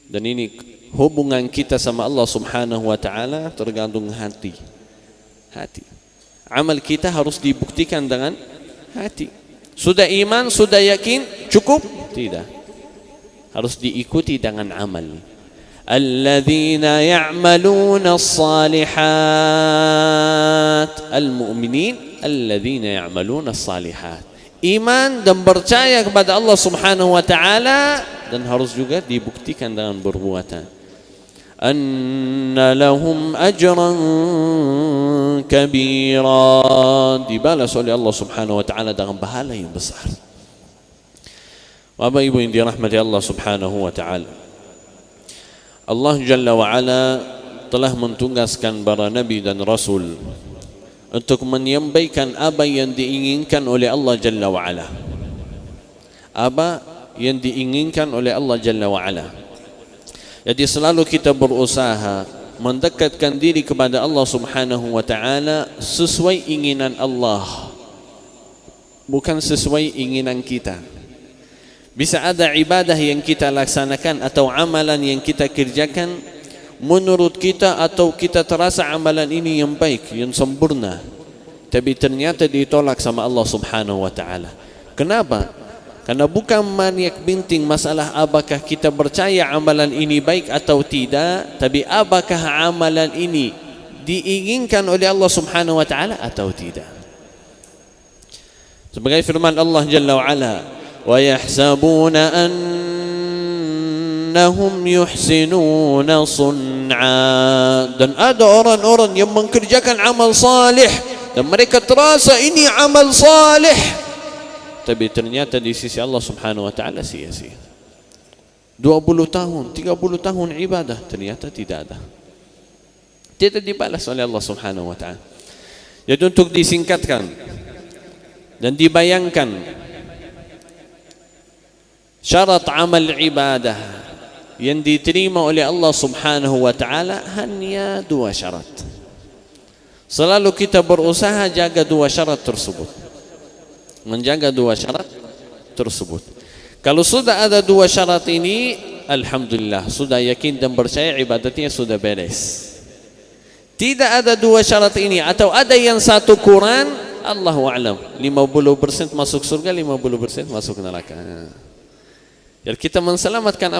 Dan ini hubungan kita sama Allah Subhanahu wa taala tergantung hati. Hati. Amal kita harus dibuktikan dengan hati. Sudah iman, sudah yakin, cukup? Tidak. Harus diikuti dengan amal. Alladzina ya'maluna as-salihat. Al-mu'minin alladzina ya'maluna as-salihat. Iman dan percaya kepada Allah Subhanahu wa taala, dan harus juga dibuktikan dengan perbuatan. Anna lahum ajran kabira. Dibalas oleh Allah Subhanahu wa taala dengan pahala yang besar. Bapak Ibu yang dirahmati Allah Subhanahu wa taala, Allah Jalla wa Ala telah mentugaskan para nabi dan rasul untuk menyampaikan apa yang diinginkan oleh Allah Jalla wa Ala. Apa yang diinginkan oleh Allah Jalla wa Ala. Jadi selalu kita berusaha mendekatkan diri kepada Allah Subhanahu wa taala sesuai inginan Allah, bukan sesuai inginan kita. Bisa ada ibadah yang kita laksanakan atau amalan yang kita kerjakan menurut kita, atau kita terasa amalan ini yang baik, yang sempurna, tapi ternyata ditolak sama Allah Subhanahu wa taala. Kenapa? Karena bukan maniak binting masalah apakah kita percaya amalan ini baik atau tidak, tapi apakah amalan ini diinginkan oleh Allah Subhanahu wa taala atau tidak. Sebagai firman Allah Jalla wa Ala, وَيَحْسَبُونَ أَنَّهُمْ يُحْسِنُونَ صُنْعًا. Dan ada orang-orang yang mengerjakan amal salih dan mereka terasa ini amal salih, tapi ternyata di sisi Allah Subhanahu wa taala sia-sia. 20 tahun, 30 tahun ibadah, ternyata tidak ada. Tidak dibalas oleh Allah Subhanahu wa taala. Jadi untuk disingkatkan dan dibayangkan, syarat amal ibadah yang diterima oleh Allah Subhanahu wa taala hanya 2 syarat. Selalu kita berusaha jaga 2 syarat tersebut. Menjaga 2 syarat tersebut. Kalau sudah ada 2 syarat ini, alhamdulillah, sudah yakin dan percaya ibadatnya sudah beres. Tidak ada 2 syarat ini atau ada yang satu kurang, Allahu a'lam, 50% masuk surga, 50% masuk neraka. Jadi kita menselamatkan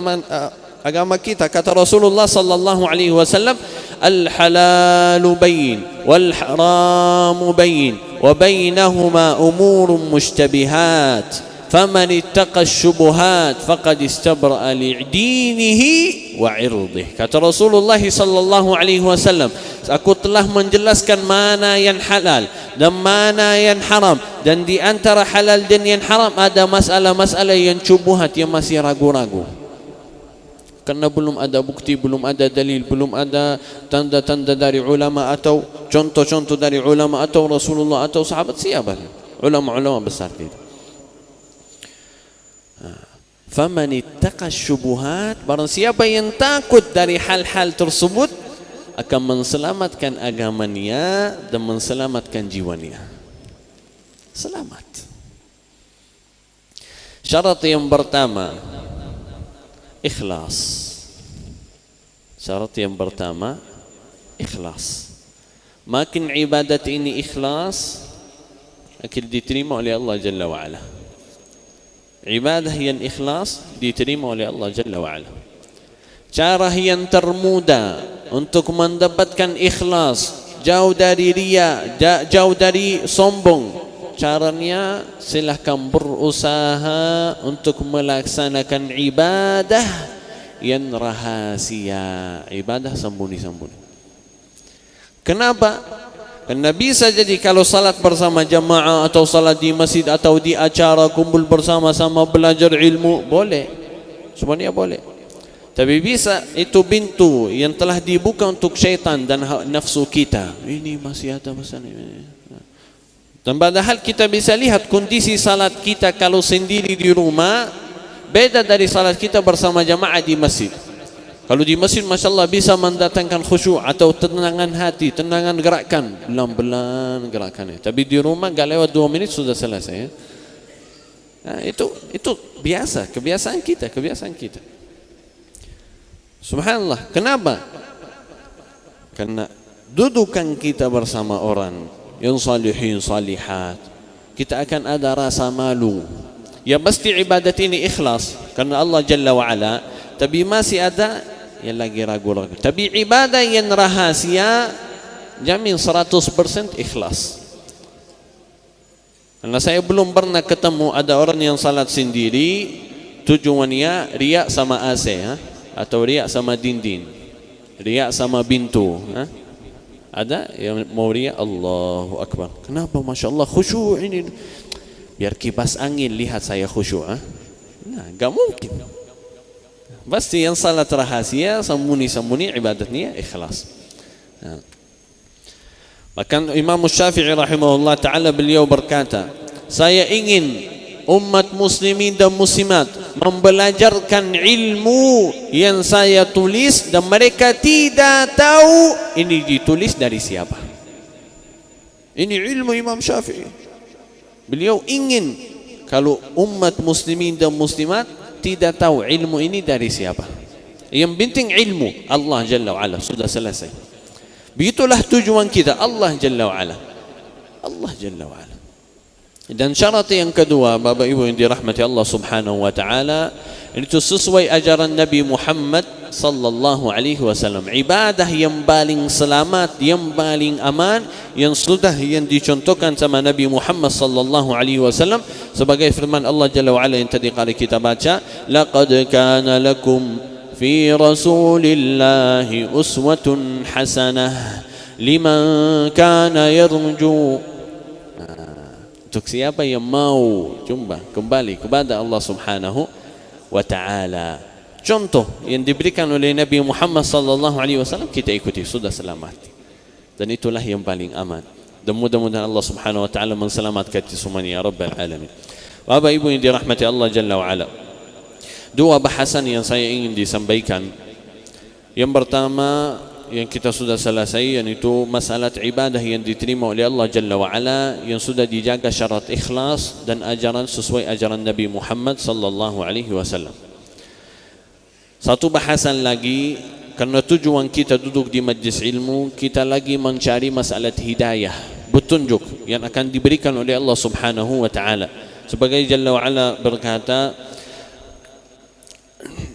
agama kita. Kata Rasulullah sallallahu alaihi wasallam, al-halalu bayin wal haramu bayin wa bainahuma umurun mushtabihat faman ittaqa syubuhat faqad istabra'a li'dinihi wa 'irdih. Kata Rasulullah sallallahu alaihi wasallam, aku telah menjelaskan mana yang halal dan mana yang haram, dan di antara halal dan yang haram ada masalah-masalah yang syubhat, yang masih ragu-ragu. Karena belum ada bukti, belum ada dalil, belum ada tanda-tanda dari ulama atau contoh-contoh dari ulama atau Rasulullah atau sahabat. Siapa? Ulama-ulama besar itu. Faman ittaqa syubuhat, barang siapa yang takut dari hal-hal tersebut akan menselamatkan agamanya dan menselamatkan jiwanya. Selamat. Syarat yang pertama, ikhlas. Syarat yang pertama, ikhlas. Makin ibadat ini ikhlas, akan diterima oleh Allah Jalla wa'ala. Ibadah yang ikhlas diterima oleh Allah Jalla wa'ala. Cara yang termudah untuk mendapatkan ikhlas, jauh dari riya, jauh dari sombong, caranya silahkan berusaha untuk melaksanakan ibadah yang rahasia, ibadah sembunyi-sembunyi. Kenapa? Karena bisa jadi kalau salat bersama jamaah atau salat di masjid atau di acara kumpul bersama-sama belajar ilmu, boleh, semuanya boleh. Tapi bisa itu pintu yang telah dibuka untuk syaitan dan nafsu kita. Ini masih ada pesan ini. Dan padahal kita bisa lihat kondisi salat kita kalau sendiri di rumah beda dari salat kita bersama jamaah di masjid. Kalau di masjid, Masya Allah, bisa mendatangkan khusyuk atau tenangan hati, tenangan gerakan, belan-belan gerakannya. Tapi di rumah gak lewat 2 menit sudah selesai. Nah, itu biasa, kebiasaan kita. Subhanallah. Kenapa? Karena dudukan kita bersama orang yang salihin, salihat, kita akan ada rasa malu. Ya pasti ibadat ini ikhlas karena Allah Jalla wa'ala, tapi masih ada yang lagi ragu-ragu. Tapi ibadah yang rahasia jamin 100% ikhlas. Karena saya belum pernah ketemu ada orang yang salat sendiri tujuannya riak sama AC, atau riak sama dinding, riak sama pintu. Ada yang mau riak Allahu Akbar. Kenapa? Masya Allah khusyuk ini. Biar kipas angin lihat saya khusyuk. Nah, gak mungkin. Pasti yang salat rahasia, sembunyi-sembunyi, ibadatnya ikhlas. Bahkan Imam Syafi'i rahimahullah ta'ala beliau berkata, saya ingin umat muslimin dan muslimat membelajarkan ilmu yang saya tulis dan mereka tidak tahu ini ditulis dari siapa. Ini ilmu Imam Syafi'i. Beliau ingin kalau umat muslimin dan muslimat tidak tahu ilmu ini dari siapa. Yang penting ilmu Allah Jalla wa'ala, sudah selesai. Begitulah tujuan kita, Allah Jalla wa'ala. Allah Jalla wa'ala. Dan syarat yang kedua, Bapak Ibu yang dirahmati Allah Subhanahu wa ta'ala, itu sesuai ajaran Nabi Muhammad sallallahu alaihi wasallam. Ibadah yang paling selamat, yang paling aman, yang sudah yang dicontohkan sama Nabi Muhammad sallallahu alaihi wasallam sebagai firman Allah Jalla wa Ala yang tadi kali kita baca, laqad kana lakum fi rasulillahi uswatun hasanah liman kana yarju. Untuk siapa yang mau kembali kepada Allah Subhanahu wa ta'ala. Contoh yang diberikan oleh Nabi Muhammad sallallahu alaihi wasallam kita ikuti, sudah selamat. Dan itulah yang paling aman. Dan mudah-mudahan Allah Subhanahu wa ta'ala menselamatkan kita semuanya ya rabbal alamin. Bapak Ibu yang dirahmati Allah Jalla wa Ala, dua bahasan yang saya ingin disampaikan. Yang pertama yang kita sudah selesai, yaitu masalah ibadah yang diterima oleh Allah Jalla wa Ala yang sudah dijaga syarat ikhlas dan ajaran sesuai ajaran Nabi Muhammad sallallahu alaihi wasallam. Satu bahasan lagi, karena tujuan kita duduk di majlis ilmu, kita lagi mencari masalah hidayah, petunjuk yang akan diberikan oleh Allah Subhanahu wa ta'ala. Sebagai Jalla wa Ala berkata,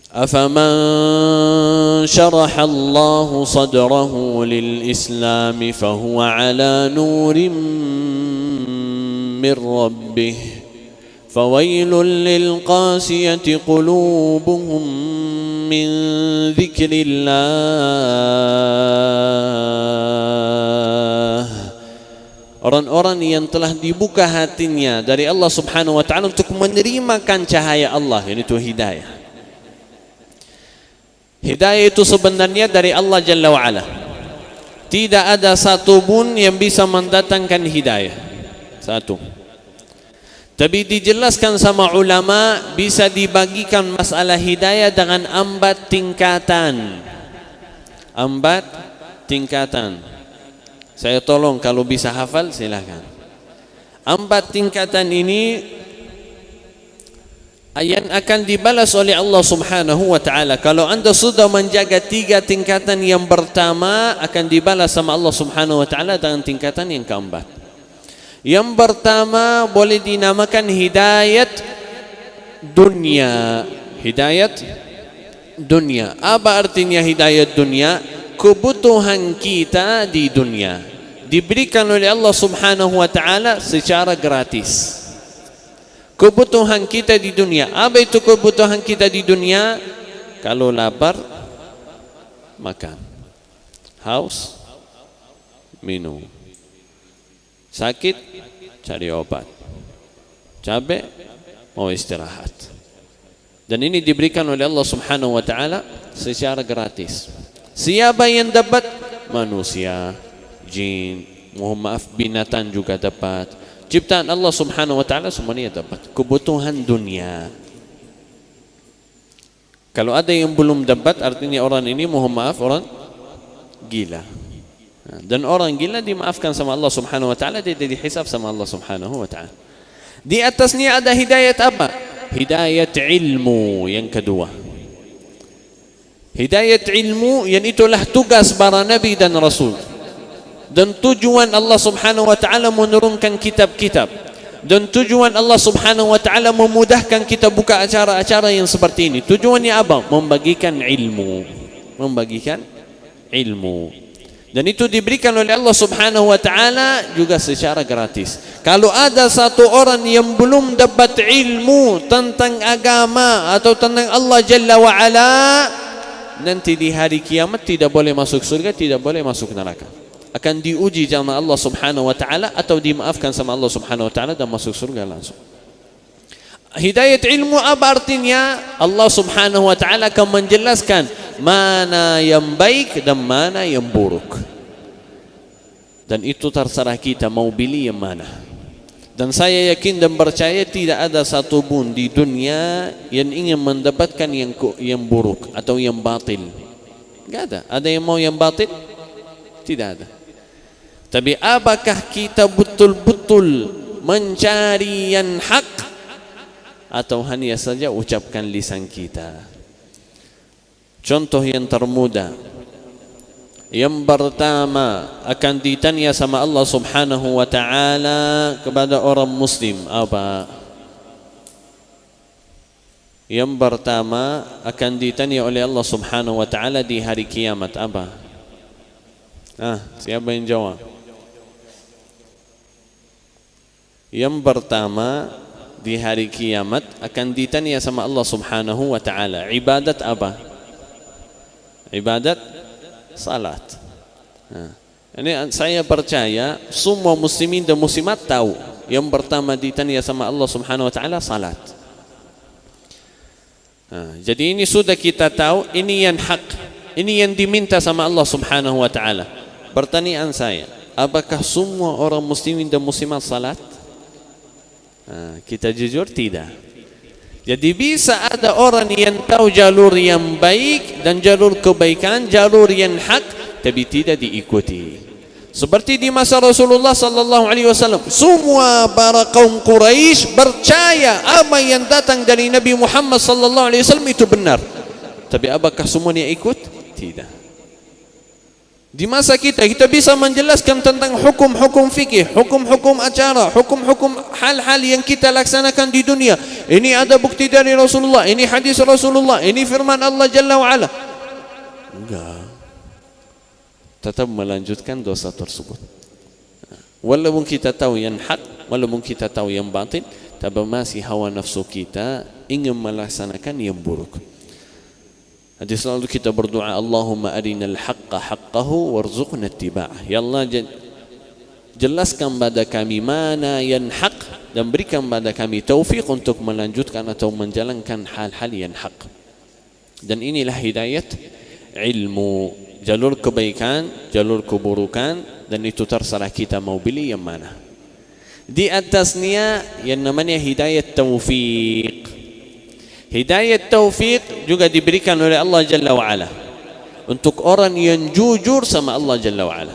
أفمن شرح الله صدره للإسلام فهو على نور من ربه فويل للقاسية قلوبهم من ذكر الله. Orang-orang yang telah dibuka hatinya dari Allah Subhanahu wa ta'ala untuk menerimakan cahaya Allah, yaitu hidayah. Hidayah itu sebenarnya dari Allah Jalla wa'ala. Tidak ada satu pun yang bisa mendatangkan hidayah. Satu. Tapi dijelaskan sama ulama, bisa dibagikan masalah hidayah dengan 4 tingkatan. 4 tingkatan. Saya tolong kalau bisa hafal silakan. 4 tingkatan ini yang akan dibalas oleh Allah Subhanahu wa ta'ala. Kalau anda sudah menjaga 3 tingkatan yang pertama, akan dibalas sama Allah Subhanahu wa ta'ala dengan tingkatan yang keempat. Yang pertama boleh dinamakan hidayat dunia. Hidayat dunia. Apa artinya hidayat dunia? Kebutuhan kita di dunia diberikan oleh Allah Subhanahu wa ta'ala secara gratis. Kebutuhan kita di dunia. Apa itu kebutuhan kita di dunia? Kalau lapar, makan. Haus, minum. Sakit, cari obat. Capek, mau istirahat. Dan ini diberikan oleh Allah Subhanahu wa ta'ala secara gratis. Siapa yang dapat? Manusia, jin, mohon maaf, binatang juga dapat. Ciptaan Allah Subhanahu wa ta'ala semuanya dapat. Kebutuhan dunia. Kalau ada yang belum dapat, artinya orang ini mohon maaf, orang gila. Dan orang gila dimaafkan sama Allah Subhanahu wa ta'ala, dia dihisab sama Allah Subhanahu wa ta'ala. Di atasnya ada hidayat apa? Hidayat ilmu yang kedua. Hidayat ilmu yang itulah tugas para nabi dan rasul. Dan tujuan Allah Subhanahu wa ta'ala menurunkan kitab-kitab. Dan tujuan Allah Subhanahu wa ta'ala memudahkan kita buka acara-acara yang seperti ini. Tujuannya apa? Membagikan ilmu. Membagikan ilmu. Dan itu diberikan oleh Allah Subhanahu wa ta'ala juga secara gratis. Kalau ada satu orang yang belum dapat ilmu tentang agama atau tentang Allah Jalla wa ala, nanti di hari kiamat tidak boleh masuk surga, tidak boleh masuk neraka. Akan diuji sama Allah Subhanahu wa ta'ala atau dimaafkan sama Allah Subhanahu wa ta'ala dan masuk surga langsung. Hidayat ilmu apa artinya? Allah Subhanahu wa ta'ala akan menjelaskan mana yang baik dan mana yang buruk. Dan itu terserah kita mau pilih yang mana. Dan saya yakin dan percaya tidak ada satu pun di dunia yang ingin mendapatkan yang buruk atau yang batil. Tidak ada. Ada yang mau yang batil? Tidak ada. Tapi apakah kita betul-betul mencari yang hak atau hanya saja ucapkan lisan kita? Contoh yang termudah. Yang pertama akan ditanya sama Allah Subhanahu wa ta'ala kepada orang muslim apa? Yang pertama akan ditanya oleh Allah Subhanahu wa ta'ala di hari kiamat apa? Siapa yang jawab? Yang pertama di hari kiamat akan ditanya sama Allah Subhanahu wa ta'ala, ibadat apa? Ibadat salat. Ini saya percaya semua muslimin dan muslimat tahu yang pertama ditanya sama Allah Subhanahu wa ta'ala salat. Jadi ini sudah kita tahu, ini yang hak, ini yang diminta sama Allah Subhanahu wa ta'ala. Pertanyaan saya, apakah semua orang muslimin dan muslimat salat? Kita jujur tidak. Jadi bisa ada orang yang tahu jalur yang baik dan jalur kebaikan, jalur yang hak, tapi tidak diikuti. Seperti di masa Rasulullah sallallahu alaihi wasallam, semua para kaum Quraisy percaya apa yang datang dari Nabi Muhammad sallallahu alaihi wasallam itu benar. Tapi apakah semuanya ikut? Tidak. Di masa kita bisa menjelaskan tentang hukum-hukum fikih, hukum-hukum acara, hukum-hukum hal-hal yang kita laksanakan di dunia. Ini ada bukti dari Rasulullah, ini hadis Rasulullah, ini firman Allah Jalla wa'ala. Enggak. Tetap melanjutkan dosa tersebut. Walaupun kita tahu yang hak, walaupun kita tahu yang batin, tapi masih hawa nafsu kita ingin melaksanakan yang buruk. Jadi selalu kita berdoa, Allahumma arinal haqqa haqqahu warzuqna ittiba'ah. Ya Allah, jelaskan pada kami mana yang hak dan berikan pada kami taufik untuk melanjutkan atau menjalankan hal-hal yang hak. Dan inilah hidayat ilmu, jalur kebaikan, jalur keburukan, dan itu terserah kita mau pilih yang mana. Di atasnya yang namanya hidayat taufik. Hidayat taufik juga diberikan oleh Allah Jalla wa'ala untuk orang yang jujur sama Allah Jalla wa'ala.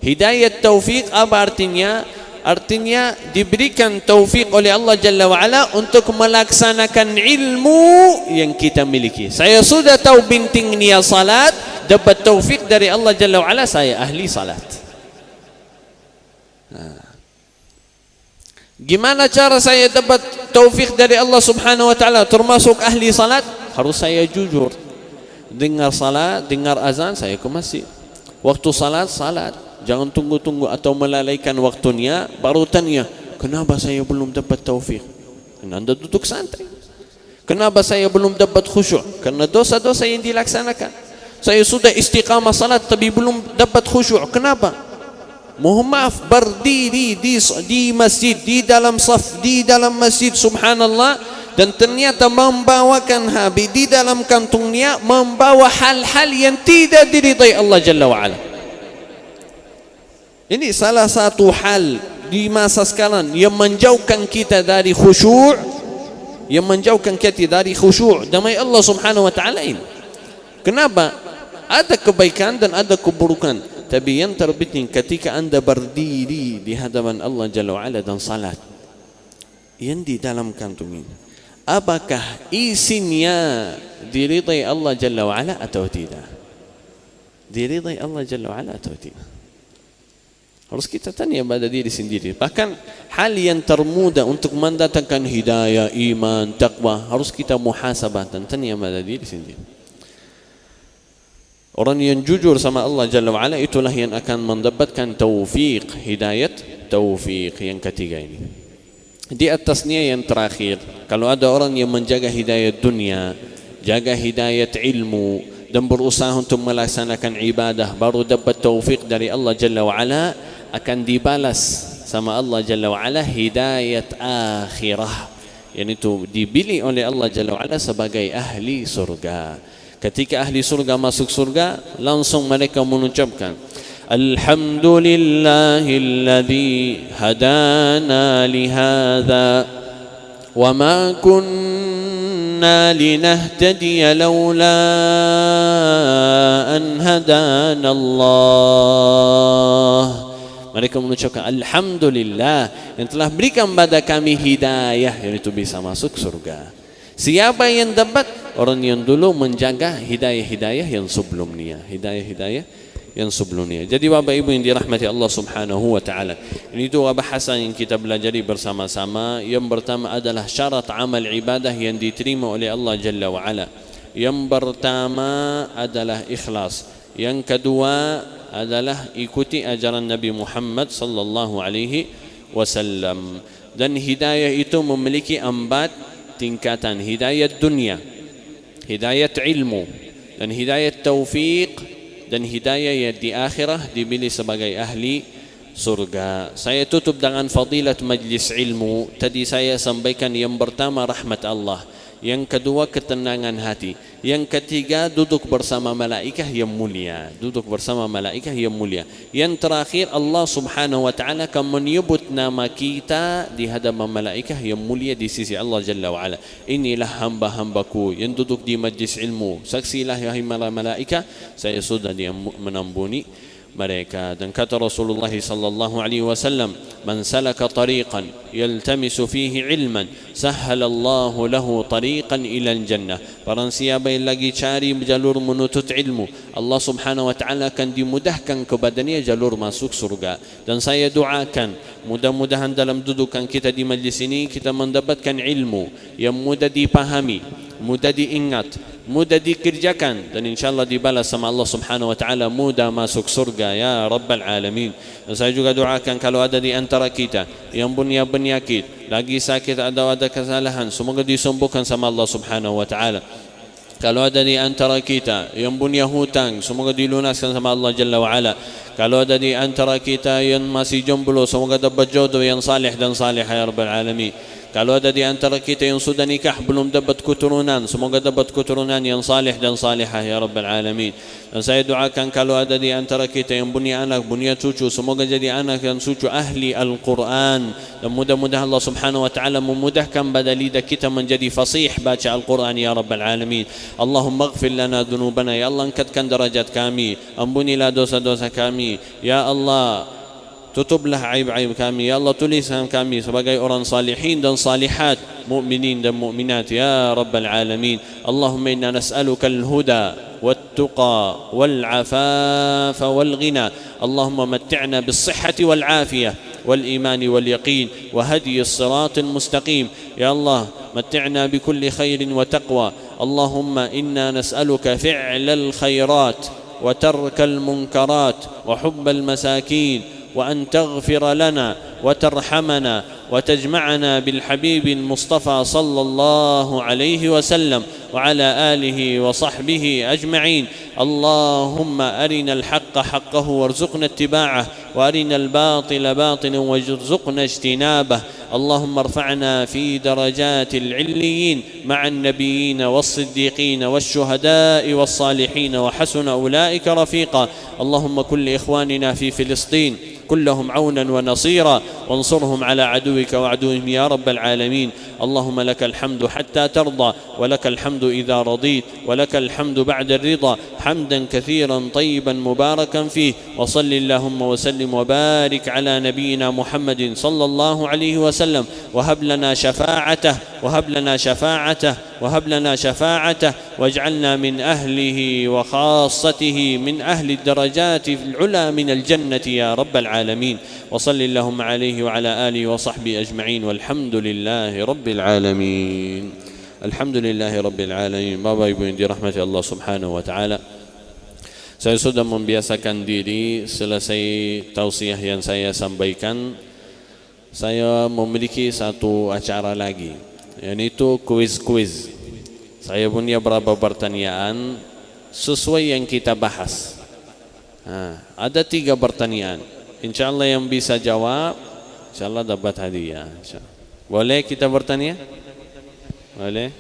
Hidayat taufik apa artinya? Artinya diberikan taufik oleh Allah Jalla wa'ala untuk melaksanakan ilmu yang kita miliki. Saya sudah tahu penting niat salat, dapat taufik dari Allah Jalla wa'ala, saya ahli salat. Gimana cara saya dapat taufik dari Allah Subhanahu wa taala termasuk ahli salat? Harus saya jujur. Dengar salat, dengar azan, saya ke masjid. Waktu salat, salat. Jangan tunggu-tunggu atau melalaikan waktunya baru tanya, kenapa saya belum dapat taufik? Karena Anda duduk santai. Kenapa saya belum dapat khusyuk? Karena dosa-dosa yang dilaksanakan. Saya sudah istiqamah salat tapi belum dapat khusyuk. Kenapa? Mohon maaf, berdiri di masjid, di dalam saf, di dalam masjid, subhanallah, dan ternyata membawakan habis di dalam kantungnya membawa hal-hal yang tidak diridai Allah Jalla wa'ala. Ini salah satu hal di masa sekarang yang menjauhkan kita dari khusyuk, yang menjauhkan kita dari khusyuk damai Allah Subhanahu wa taala ini. Kenapa? Ada kebaikan dan ada keburukan, tapi yang terpenting ketika Anda berdiri di hadapan Allah Jalla wa'ala dan salat yang di dalam kantung ini, apakah isinya diridai Allah Jalla wa'ala atau tidak? Diridai Allah Jalla wa'ala atau tidak? Harus kita tanya pada diri sendiri. Bahkan hal yang termudah untuk mendatangkan hidayah, iman, taqwa, harus kita muhasabah dan tanya pada diri sendiri. Orang yang jujur sama Allah Jalla wa'ala itulah yang akan mendapatkan taufik, hidayat taufik yang ketiga ini. Di atasnya yang terakhir, kalau ada orang yang menjaga hidayat dunia, jaga hidayat ilmu, dan berusaha untuk melaksanakan ibadah baru dapat taufik dari Allah Jalla wa'ala, akan dibalas sama Allah Jalla wa'ala hidayat akhirah, yang itu dipilih oleh Allah Jalla wa'ala sebagai ahli surga. Ketika ahli surga masuk surga, langsung mereka mengucapkan, Alhamdulillahilladzi hadana lihadza wa ma kunna linahtadiya laula an hadana Allah. Mereka mengucapkan Alhamdulillah yang telah berikan pada kami hidayah, yang itu bisa masuk surga. Siapa yang dapat? Orang yang dulu menjaga hidayah-hidayah yang sebelumnya, hidayah-hidayah yang sebelumnya. Jadi Bapak Ibu yang dirahmati Allah Subhanahu wa taala, ini dua bahasan yang kita pelajari bersama-sama. Yang pertama adalah syarat amal ibadah yang diterima oleh Allah Jalla wa ala. Yang pertama adalah ikhlas. Yang kedua adalah ikuti ajaran Nabi Muhammad sallallahu alaihi wasallam. Dan hidayah itu memiliki 4 tingkatan: hidayat dunia, hidayat ilmu, dan hidayat taufik, dan hidayah yang di akhirah dipilih sebagai ahli surga. Saya tutup dengan fadilat majlis ilmu. Tadi saya sampaikan yang pertama rahmat Allah, yang kedua ketenangan hati, yang ketiga duduk bersama malaikat yang mulia, duduk bersama malaikat yang mulia, yang terakhir Allah Subhanahu wa taala akan menyebut nama kita di hadapan malaikat yang mulia di sisi Allah Jalla wa ala. Inilah hamba-hambaku yang duduk di majlis ilmu, saksilah ya malaikat, saya sudah menambuni mereka. Dan kata Rasulullah sallallahu alaihi wasallam, man salaka tariqan yaltamisu fihi ilman sahhalallahu lahu tariqan ila al-jannah. Barang siapa yang lagi cari jalur menuntut ilmu, Allah Subhanahu wa taala akan dimudahkan kepadanya jalur masuk surga. Dan saya doakan mudah-mudahan dalam dudukan kita di majlis ini kita mendapatkan ilmu yang mudah dipahami, mudah diingat, mudah dikerjakan, dan insyaallah dibalas sama Allah Subhanahu wa taala, mudah masuk surga ya rabbal alamin. Dan saya juga doakan kalau ada di antara kita yang punya penyakit, lagi sakit atau ada kesalahan, semoga disembuhkan sama Allah Subhanahu wa taala. Kalau ada di antara kita yang punya hutang, semoga dilunaskan sama Allah Jalla wa Ala. Kalau ada di antara kita yang masih jomblo, semoga dapat jodoh yang salih dan salihah ya rabbal alamin. Kalau ada di antara kita yang sudah nikah belum dapat keturunan, semoga dapat keturunan yang salih dan salihah ya rabbal alamin. Dan saya doakan kalau ada di antara kita yang punya anak, punya cucu, semoga jadi anak dan cucu ahli Al-Quran. Dan mudah-mudahan Allah Subhanahu wa taala memudahkan pada lidah kita menjadi fasih baca Al-Quran ya rabbal alamin. Allahumma ighfir lana dhunubana, ya Allah angkatkan derajat kami, ampunilah dosa-dosa kami ya Allah. Tutuplah aib-aib kami ya Allah, tuliskan kami sebagai orang salihin dan salihat, mukminin dan mukminat ya rabbal alamin. Allahumma inna nas'aluka al-huda wat-tuqa wal-afafa wal-ghina. Allahumma matti'na bis-sihhati wal-afiyah wal-iman wal-yaqin wa hadi as-sirat al-mustaqim. Ya Allah, matti'na bi kulli khairin wa taqwa. Allahumma inna nas'aluka fi'lal khairat wa tarkal munkarat wa hubbal masakin, وأن تغفر لنا وترحمنا وتجمعنا بالحبيب المصطفى صلى الله عليه وسلم وعلى آله وصحبه أجمعين. اللهم أرنا الحق حقه وارزقنا اتباعه، وأرنا الباطل باطلا وارزقنا اجتنابه. اللهم ارفعنا في درجات العليين مع النبيين والصديقين والشهداء والصالحين وحسن أولئك رفيقا. اللهم كل إخواننا في فلسطين كلهم عونا ونصيرا، وانصرهم على عدوك وعدوهم يا رب العالمين. اللهم لك الحمد حتى ترضى، ولك الحمد إذا رضيت، ولك الحمد بعد الرضا، حمدا كثيرا طيبا مباركا فيه. وصل اللهم وسلم وبارك على نبينا محمد صلى الله عليه وسلم، وهب لنا شفاعته وهب لنا شفاعته وهب لنا شفاعته، واجعلنا من أهله وخاصته من أهل الدرجات العلى من الجنة يا رب العالمين. وصل اللهم عليه وعلى آله وصحبه أجمعين، والحمد لله رب العالمين. الحمد لله رب العالمين. Bapak Ibu yang dirahmati Allah Subhanahu wa taala, saya sudah membiasakan diri selesai tausiah yang saya sampaikan, saya memiliki satu acara lagi, yaitu kuis-kuis. Saya punya beberapa pertanyaan sesuai yang kita bahas. Ada 3 pertanyaan. InsyaAllah yang bisa jawab, InsyaAllah dapat hadiah. Boleh kita bertanya? Boleh?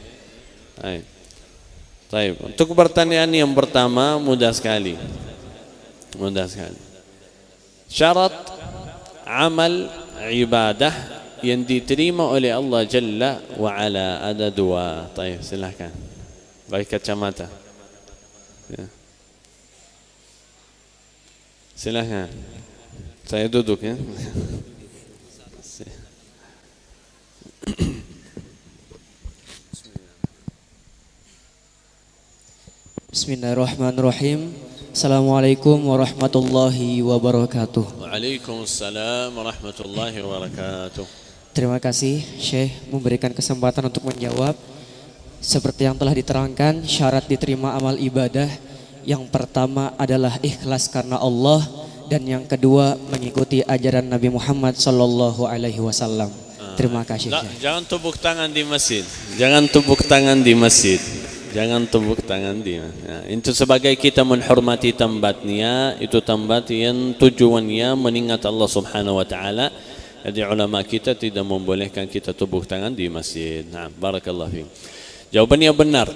Baik. Untuk pertanyaan yang pertama mudah sekali. Mudah sekali. Syarat amal ibadah yang diterima oleh Allah Jalla wa Ala ada 2. Baik, silahkan. Baik kacamata. Ya. Silahkan. Saya duduk ya. Bismillahirrahmanirrahim. Assalamualaikum warahmatullahi wabarakatuh. Waalaikumsalam warahmatullahi wabarakatuh. Terima kasih Syekh memberikan kesempatan untuk menjawab. Seperti yang telah diterangkan, syarat diterima amal ibadah yang pertama adalah ikhlas karena Allah, dan yang kedua mengikuti ajaran Nabi Muhammad sallallahu alaihi wasallam. Terima kasih. Jangan tepuk tangan di masjid. Jangan tepuk tangan di masjid. Jangan tepuk tangan di. Itu sebagai kita menghormati tempatnya, itu tempat yang tujuannya mengingat Allah Subhanahu wa taala. Jadi ulama kita tidak membolehkan kita tepuk tangan di masjid. Nah, barakallahu fiik. Jawabannya benar.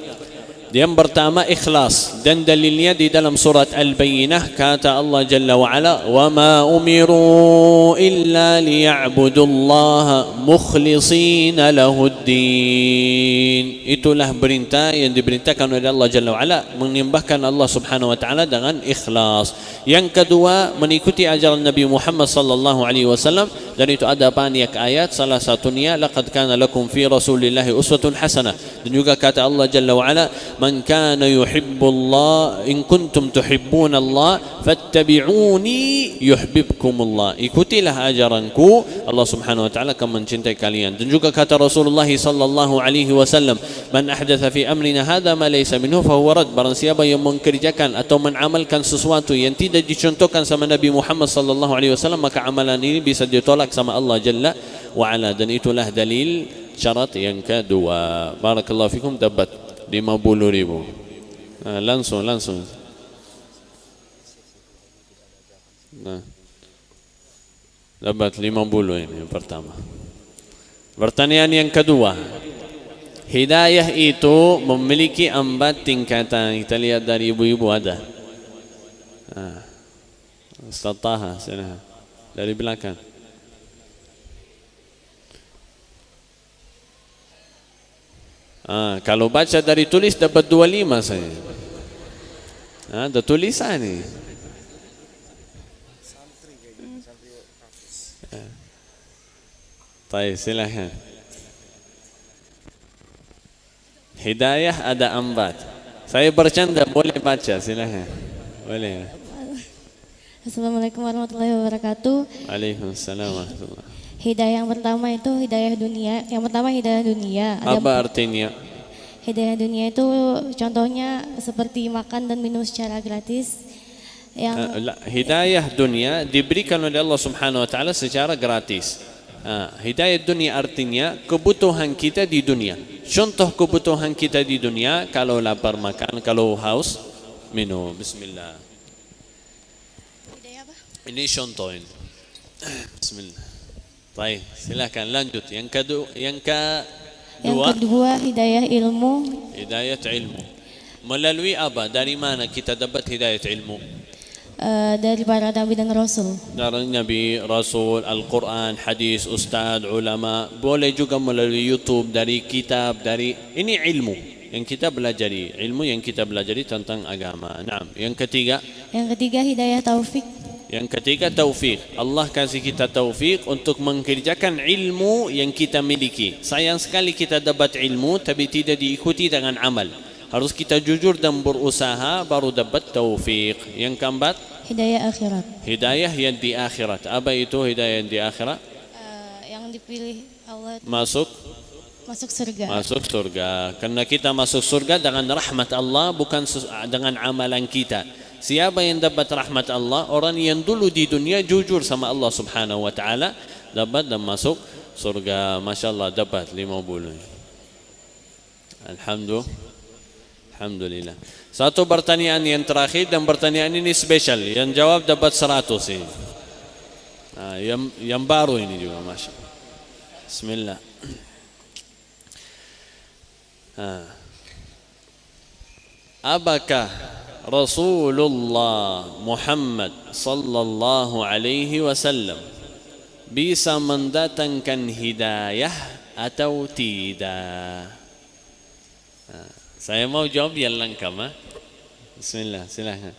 Yang pertama ikhlas, dan dalilnya di dalam surat Al-Bayyinah kata Allah Jalla wa Ala, "Wa ma umiru illa liya'budullaha mukhlishina lahuddin." Itulah perintah yang diperintahkan oleh Allah Jalla wa Ala, menyembahkan Allah Subhanahu wa taala dengan ikhlas. Yang kedua mengikuti ajaran Nabi Muhammad sallallahu alaihi wasallam, dan itu ada banyak ayat, salah satunya laqad kana lakum fi rasulillahi uswatun hasanah. Dan juga kata Allah Jalla wa Ala, "Man kana yuhibbullah in kuntum tuhibbunallah fattabi'uni yuhibbukumullah." Ikutilah ajaranku, Allah Subhanahu wa taala akan mencintai kalian. Dan juga kata Rasulullah sallallahu alaihi wasallam, Man ahdatha fi amrina hadha ma laysa minhu fahuwa rad. Barang siapa yang mengerjakan atau menamalkan sesuatu yang tidak dicontohkan sama Nabi Muhammad sallallahu alaihi wasallam, maka amalan ini bisa ditolak sama Allah Jalla wa Ala. Dan itulah dalil syarat yang kedua. Barakallahu fikum. Dapat 50.000. Langsung dapat 50 ini yang pertama. Pertanyaan yang kedua, hidayah itu memiliki 4 tingkatan. Kita lihat dari ibu-ibu ada. Ustaz Taha, sana dari belakang. Kalau baca dari tulis dapat 25 saya. Ada tulisan ni. Baik, silakan. Hidayah ada 4. Saya bercanda, boleh baca, silakan. Boleh. Assalamualaikum warahmatullahi wabarakatuh. Waalaikumsalam warahmatullahi. Hidayah yang pertama itu hidayah dunia. Yang pertama hidayah dunia. Apa artinya? Hidayah dunia itu contohnya seperti makan dan minum secara gratis. Hidayah dunia diberikan oleh Allah Subhanahu wa taala secara gratis. Hidayah dunia artinya kebutuhan kita di dunia. Contoh kebutuhan kita di dunia, kalau lapar makan, kalau haus minum. Bismillah. Hidayah apa? Ini contoh ini. Bismillah. Baik, silakan lanjut. Yang kedua hidayah ilmu. Hidayah ilmu. Melalui apa? Dari mana kita dapat hidayah ilmu? Dari para nabi dan rasul. Dari nabi, rasul, Al-Quran, hadis, ustaz, ulama. Boleh juga melalui YouTube, dari kitab, dari ini ilmu yang kita belajari, ilmu yang kita belajari tentang agama. Naam. Yang ketiga hidayah taufik. Yang ketiga taufik. Allah kasih kita taufik untuk mengerjakan ilmu yang kita miliki. Sayang sekali kita dapat ilmu tapi tidak diikuti dengan amal. Harus kita jujur dan berusaha baru dapat taufik. Yang keempat, hidayah akhirat. Hidayah yang di akhirat. Apa itu hidayah yang di akhirat? Yang dipilih Allah masuk surga. Masuk surga. Karena kita masuk surga dengan rahmat Allah, bukan dengan amalan kita. Siapa yang dapat rahmat Allah? Orang yang dulu di dunia jujur sama Allah Subhanahu wa taala, dapat dan masuk surga. Masya-Allah dapat 50. Alhamdulillah. Satu pertanyaan yang terakhir, dan pertanyaan ini spesial. Yang jawab dapat 100 ini. Yang baru ini juga, Masya Allah. Bismillah. Apakah Rasulullah Muhammad sallallahu alaihi wasallam bisa mendatangkan hidayah atau tidak? Saya mau jawab yang lengkap. Bismillah, silakan.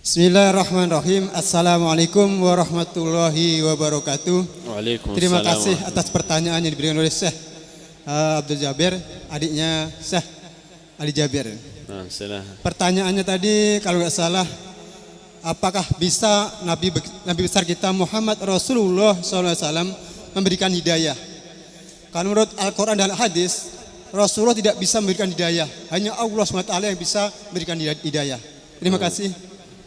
Bismillahirrahmanirrahim. Assalamualaikum warahmatullahi wabarakatuh. Waalaikumsalam. Terima kasih atas pertanyaan yang diberikan oleh Syekh Abdul Jabir, adiknya Syekh Ali Jabir. Pertanyaannya tadi kalau nggak salah, apakah bisa Nabi besar kita Muhammad Rasulullah SAW memberikan hidayah? Karena menurut Al-Quran dan Hadis, Rasulullah tidak bisa memberikan hidayah, hanya Allah SWT yang bisa memberikan hidayah. Terima kasih.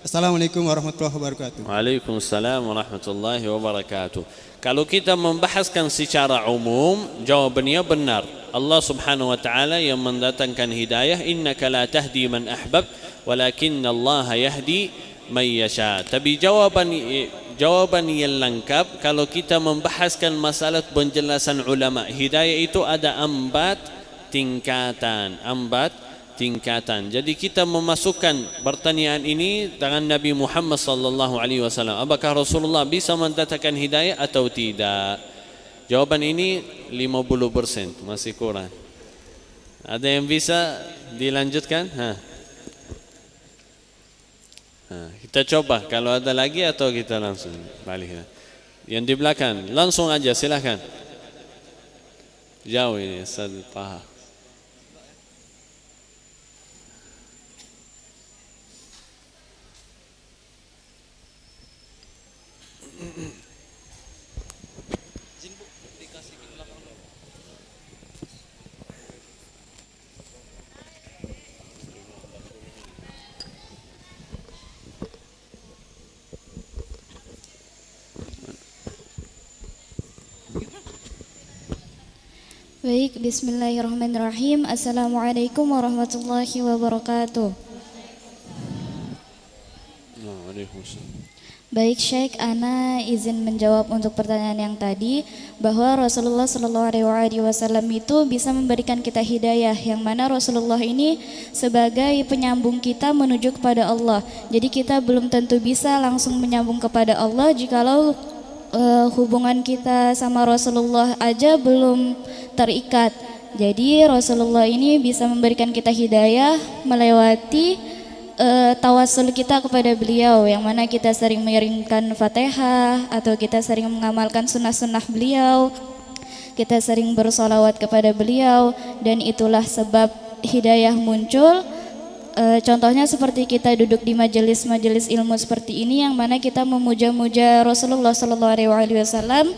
Assalamualaikum warahmatullahi wabarakatuh. Waalaikumsalam warahmatullahi wabarakatuh. Kalau kita membahaskan secara umum, jawabannya benar. Allah Subhanahu wa taala yang mendatangkan hidayah, innaka la tahdi man ahbab walakinna Allah yahdi man yasha. Tapi jawaban yang lengkap kalau kita membahaskan masalah penjelasan ulama, hidayah itu ada 4 tingkatan. Jadi kita memasukkan pertanyaan ini dengan Nabi Muhammad sallallahu alaihi wasallam. Apakah Rasulullah bisa mendatangkan hidayah atau tidak? Jawaban ini 50%, masih kurang. Ada yang bisa dilanjutkan? Kita coba kalau ada lagi atau kita langsung balik. Yang di belakang, langsung aja silakan. Jauh ini, Ustaz Taha. Baik, bismillahirrahmanirrahim. Assalamualaikum warahmatullahi wabarakatuh. Baik Syekh, ana izin menjawab untuk pertanyaan yang tadi, bahwa Rasulullah Shallallahu Alaihi Wasallam itu bisa memberikan kita hidayah, yang mana Rasulullah ini sebagai penyambung kita menuju kepada Allah. Jadi kita belum tentu bisa langsung menyambung kepada Allah jikalau hubungan kita sama Rasulullah aja belum terikat. Jadi Rasulullah ini bisa memberikan kita hidayah melewati tawasul kita kepada beliau, yang mana kita sering mengiringkan Fatihah atau kita sering mengamalkan sunnah-sunnah beliau, kita sering bersolawat kepada beliau, dan itulah sebab hidayah muncul. Contohnya seperti kita duduk di majelis-majelis ilmu seperti ini, yang mana kita memuja-muja Rasulullah Sallallahu Alaihi Wasallam.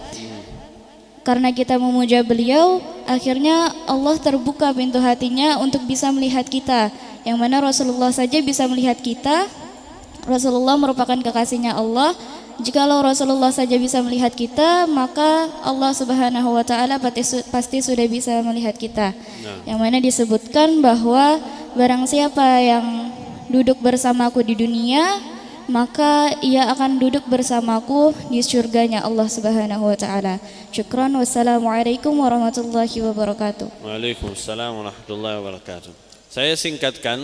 Karena kita memuja beliau, akhirnya Allah terbuka pintu hatinya untuk bisa melihat kita, yang mana Rasulullah saja bisa melihat kita. Rasulullah merupakan kekasihnya Allah. Jikalau Rasulullah saja bisa melihat kita, maka Allah Subhanahu wa taala pasti sudah bisa melihat kita. Yang mana disebutkan bahwa barang siapa yang duduk bersamaku di dunia, maka ia akan duduk bersamaku di surganya Allah Subhanahu wa taala. Syukran, wassalamualaikum warahmatullahi wabarakatuh. Waalaikumsalam warahmatullahi wabarakatuh. Saya singkatkan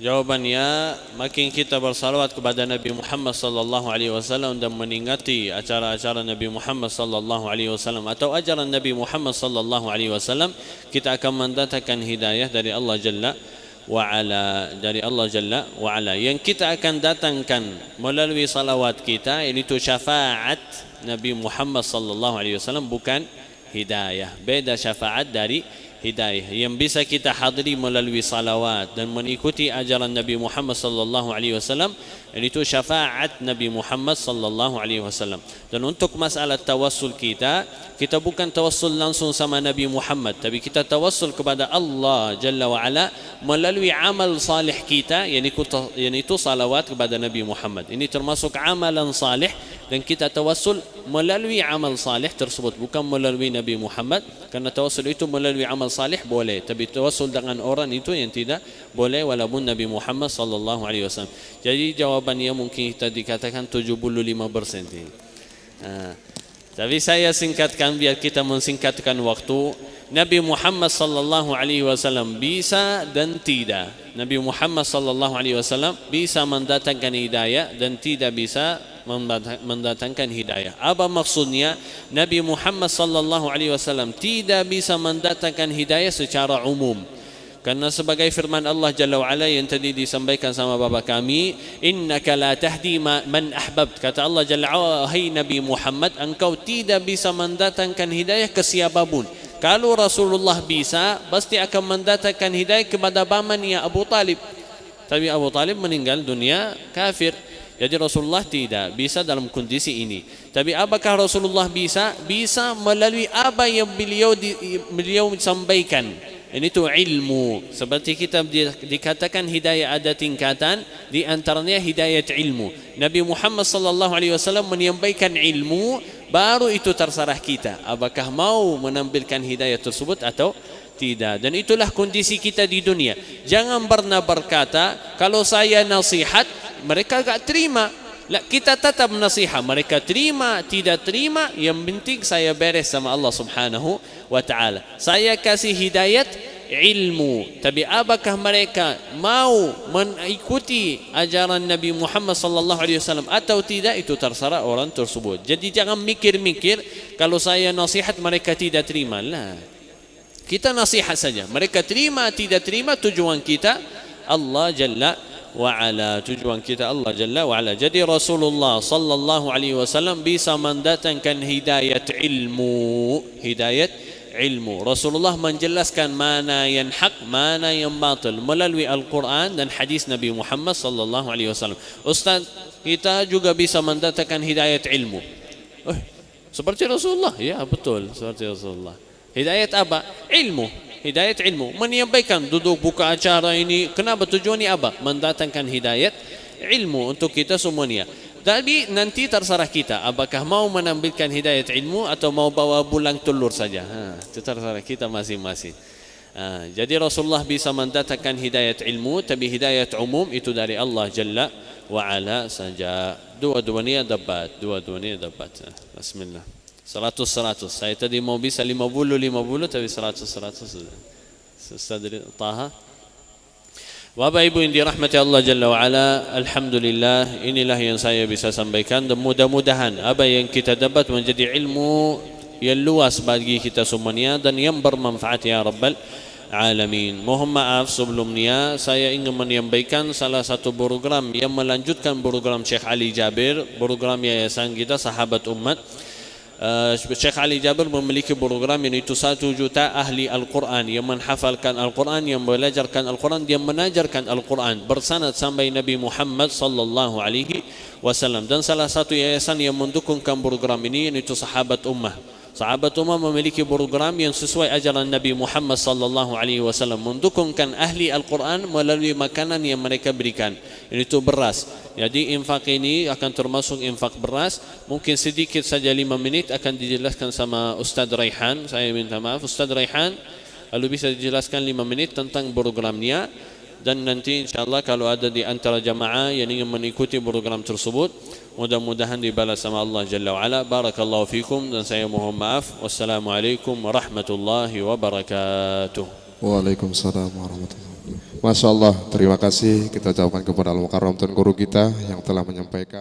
jawabannya, makin kita bersalawat kepada Nabi Muhammad sallallahu alaihi wasallam dan meningati acara-acara Nabi Muhammad sallallahu alaihi wasallam atau ajaran Nabi Muhammad sallallahu alaihi wasallam, kita akan mendatangkan hidayah dari Allah Jalla wa ala, yang kita akan datangkan melalui salawat kita, yaitu syafaat Nabi Muhammad sallallahu alaihi wasallam, bukan hidayah. Beda syafaat dari hidayah. Yang bisa kita hadiri melalui salawat dan mengikuti ajaran Nabi Muhammad sallallahu alaihi wasallam, yaitu syafaat Nabi Muhammad sallallahu alaihi wasallam. Dan untuk masalah tawassul kita bukan tawassul langsung sama Nabi Muhammad, tapi kita tawassul kepada Allah Jalla wa Ala melalui amal salih kita, yaitu salawat kepada Nabi Muhammad. Ini termasuk amalan salih, dan kita tawassul melalui amal salih tersebut, bukan melalui Nabi Muhammad. Karena tawassul itu melalui amal salih boleh, tapi tawassul dengan orang itu yang tidak boleh, walaupun Nabi Muhammad sallallahu alaihi wasallam. Jadi jawabannya mungkin kita dikatakan 75% ini. Tapi saya singkatkan biar kita mensingkatkan waktu. Nabi Muhammad sallallahu alaihi wasallam bisa dan tidak. Nabi Muhammad sallallahu alaihi wasallam bisa mendatangkan hidayah dan tidak bisa mendatangkan hidayah. Apa maksudnya? Nabi Muhammad sallallahu alaihi wasallam tidak bisa mendatangkan hidayah secara umum. Karena sebagai firman Allah Jalla wa'ala yang tadi disampaikan sama bapa kami, innaka la tahdi man ahbabt. Kata Allah Jalla wa'ala, hai Nabi Muhammad, engkau tidak bisa mendatangkan hidayah ke siapapun. Kalau Rasulullah bisa, pasti akan mendatangkan hidayah kepada pamannya Abu Talib. Tapi Abu Talib meninggal dunia kafir. Jadi Rasulullah tidak bisa dalam kondisi ini. Tapi apakah Rasulullah bisa? Bisa melalui apa yang beliau sampaikan. Ini itu ilmu. Seperti kita dikatakan hidayah ada tingkatan, di antaranya hidayah ilmu. Nabi Muhammad sallallahu alaihi wasallam menyampaikan ilmu, baru itu terserah kita apakah mau menampilkan hidayah tersebut atau tidak. Dan itulah kondisi kita di dunia. Jangan pernah berkata kalau saya nasihat mereka tak terima. Kita tetap nasihat, mereka terima tidak terima, yang penting saya beres sama Allah Subhanahu wa taala. Saya kasih hidayat ilmu, tapi apakah mereka mau mengikuti ajaran Nabi Muhammad sallallahu alaihi wasallam atau tidak, itu terserah orang tersebut. Jadi jangan mikir-mikir kalau saya nasihat mereka tidak terima. Lah. Kita nasihat saja, mereka terima tidak terima, tujuan kita Allah Jalla wa ala, tujuan kita Allah Jalla wa ala. Jadi Rasulullah sallallahu alaihi wasallam bisa mendatangkan hidayat ilmu, hidayat ilmu. Rasulullah menjelaskan mana yang hak, mana yang batil melalui Al-Quran dan hadis Nabi Muhammad sallallahu alaihi wasallam. Ustaz, kita juga bisa mendatangkan hidayat ilmu. Seperti Rasulullah. Ya, betul, seperti Rasulullah. Hidayat apa? Ilmu. Hidayat ilmu. Menyampaikan, duduk buka acara ini. Kenapa tujuannya apa? Mendatangkan hidayat ilmu untuk kita semuanya. Tapi nanti terserah kita, apakah mau menambilkan hidayat ilmu atau mau bawa bulang telur saja. Itu terserah kita masing-masing. Jadi Rasulullah bisa mendatangkan hidayat ilmu, tapi hidayat umum itu dari Allah Jalla wa Ala saja. Dua-duanya dapat, dua-duanya dapat. Bismillah. 100-100. Saya tadi mau bisa 50-50, tapi 100-100 sudah. Ustaz Taha. Bapak Ibu yang dirahmati Allah Jalla wa'ala, alhamdulillah, inilah yang saya bisa sampaikan, dan mudah-mudahan apa yang kita dapat menjadi ilmu yang luas bagi kita semuanya dan yang bermanfaat ya Rabbal Alamin. Mohon maaf sebelumnya, saya ingin menyampaikan salah satu program yang melanjutkan program Syekh Ali Jabir, program yayasan kita Sahabat Umat. Syekh Ali Jabir memiliki program yang itu 1 juta ahli Al-Quran yang menghafalkan Al-Quran, yang belajarkan Al-Quran, yang menajarkan Al-Quran bersanad sampai Nabi Muhammad sallallahu alaihi wasallam. Dan salah satu yayasan yang mendukungkan program ini yaitu Sahabat Ummah. Sahabat Ummah memiliki program yang sesuai ajaran Nabi Muhammad sallallahu alaihi wasallam, mendukungkan ahli Al-Quran melalui makanan yang mereka berikan, yaitu beras. Jadi infak ini akan termasuk infak beras. Mungkin sedikit saja 5 menit akan dijelaskan sama Ustaz Raihan. Saya minta maaf Ustaz Raihan, lalu bisa dijelaskan 5 menit tentang programnya. Dan nanti insyaAllah kalau ada di antara jamaah yang ingin mengikuti program tersebut, mudah-mudahan dibalas sama Allah Jalla wa'ala. Barakallahu fikum, dan saya mohon maaf. Wassalamualaikum warahmatullahi wabarakatuh. Waalaikumsalam warahmatullahi wabarakatuh. Masya Allah, terima kasih kita ucapkan kepada Al-Mukarram Tuan Guru kita yang telah menyampaikan.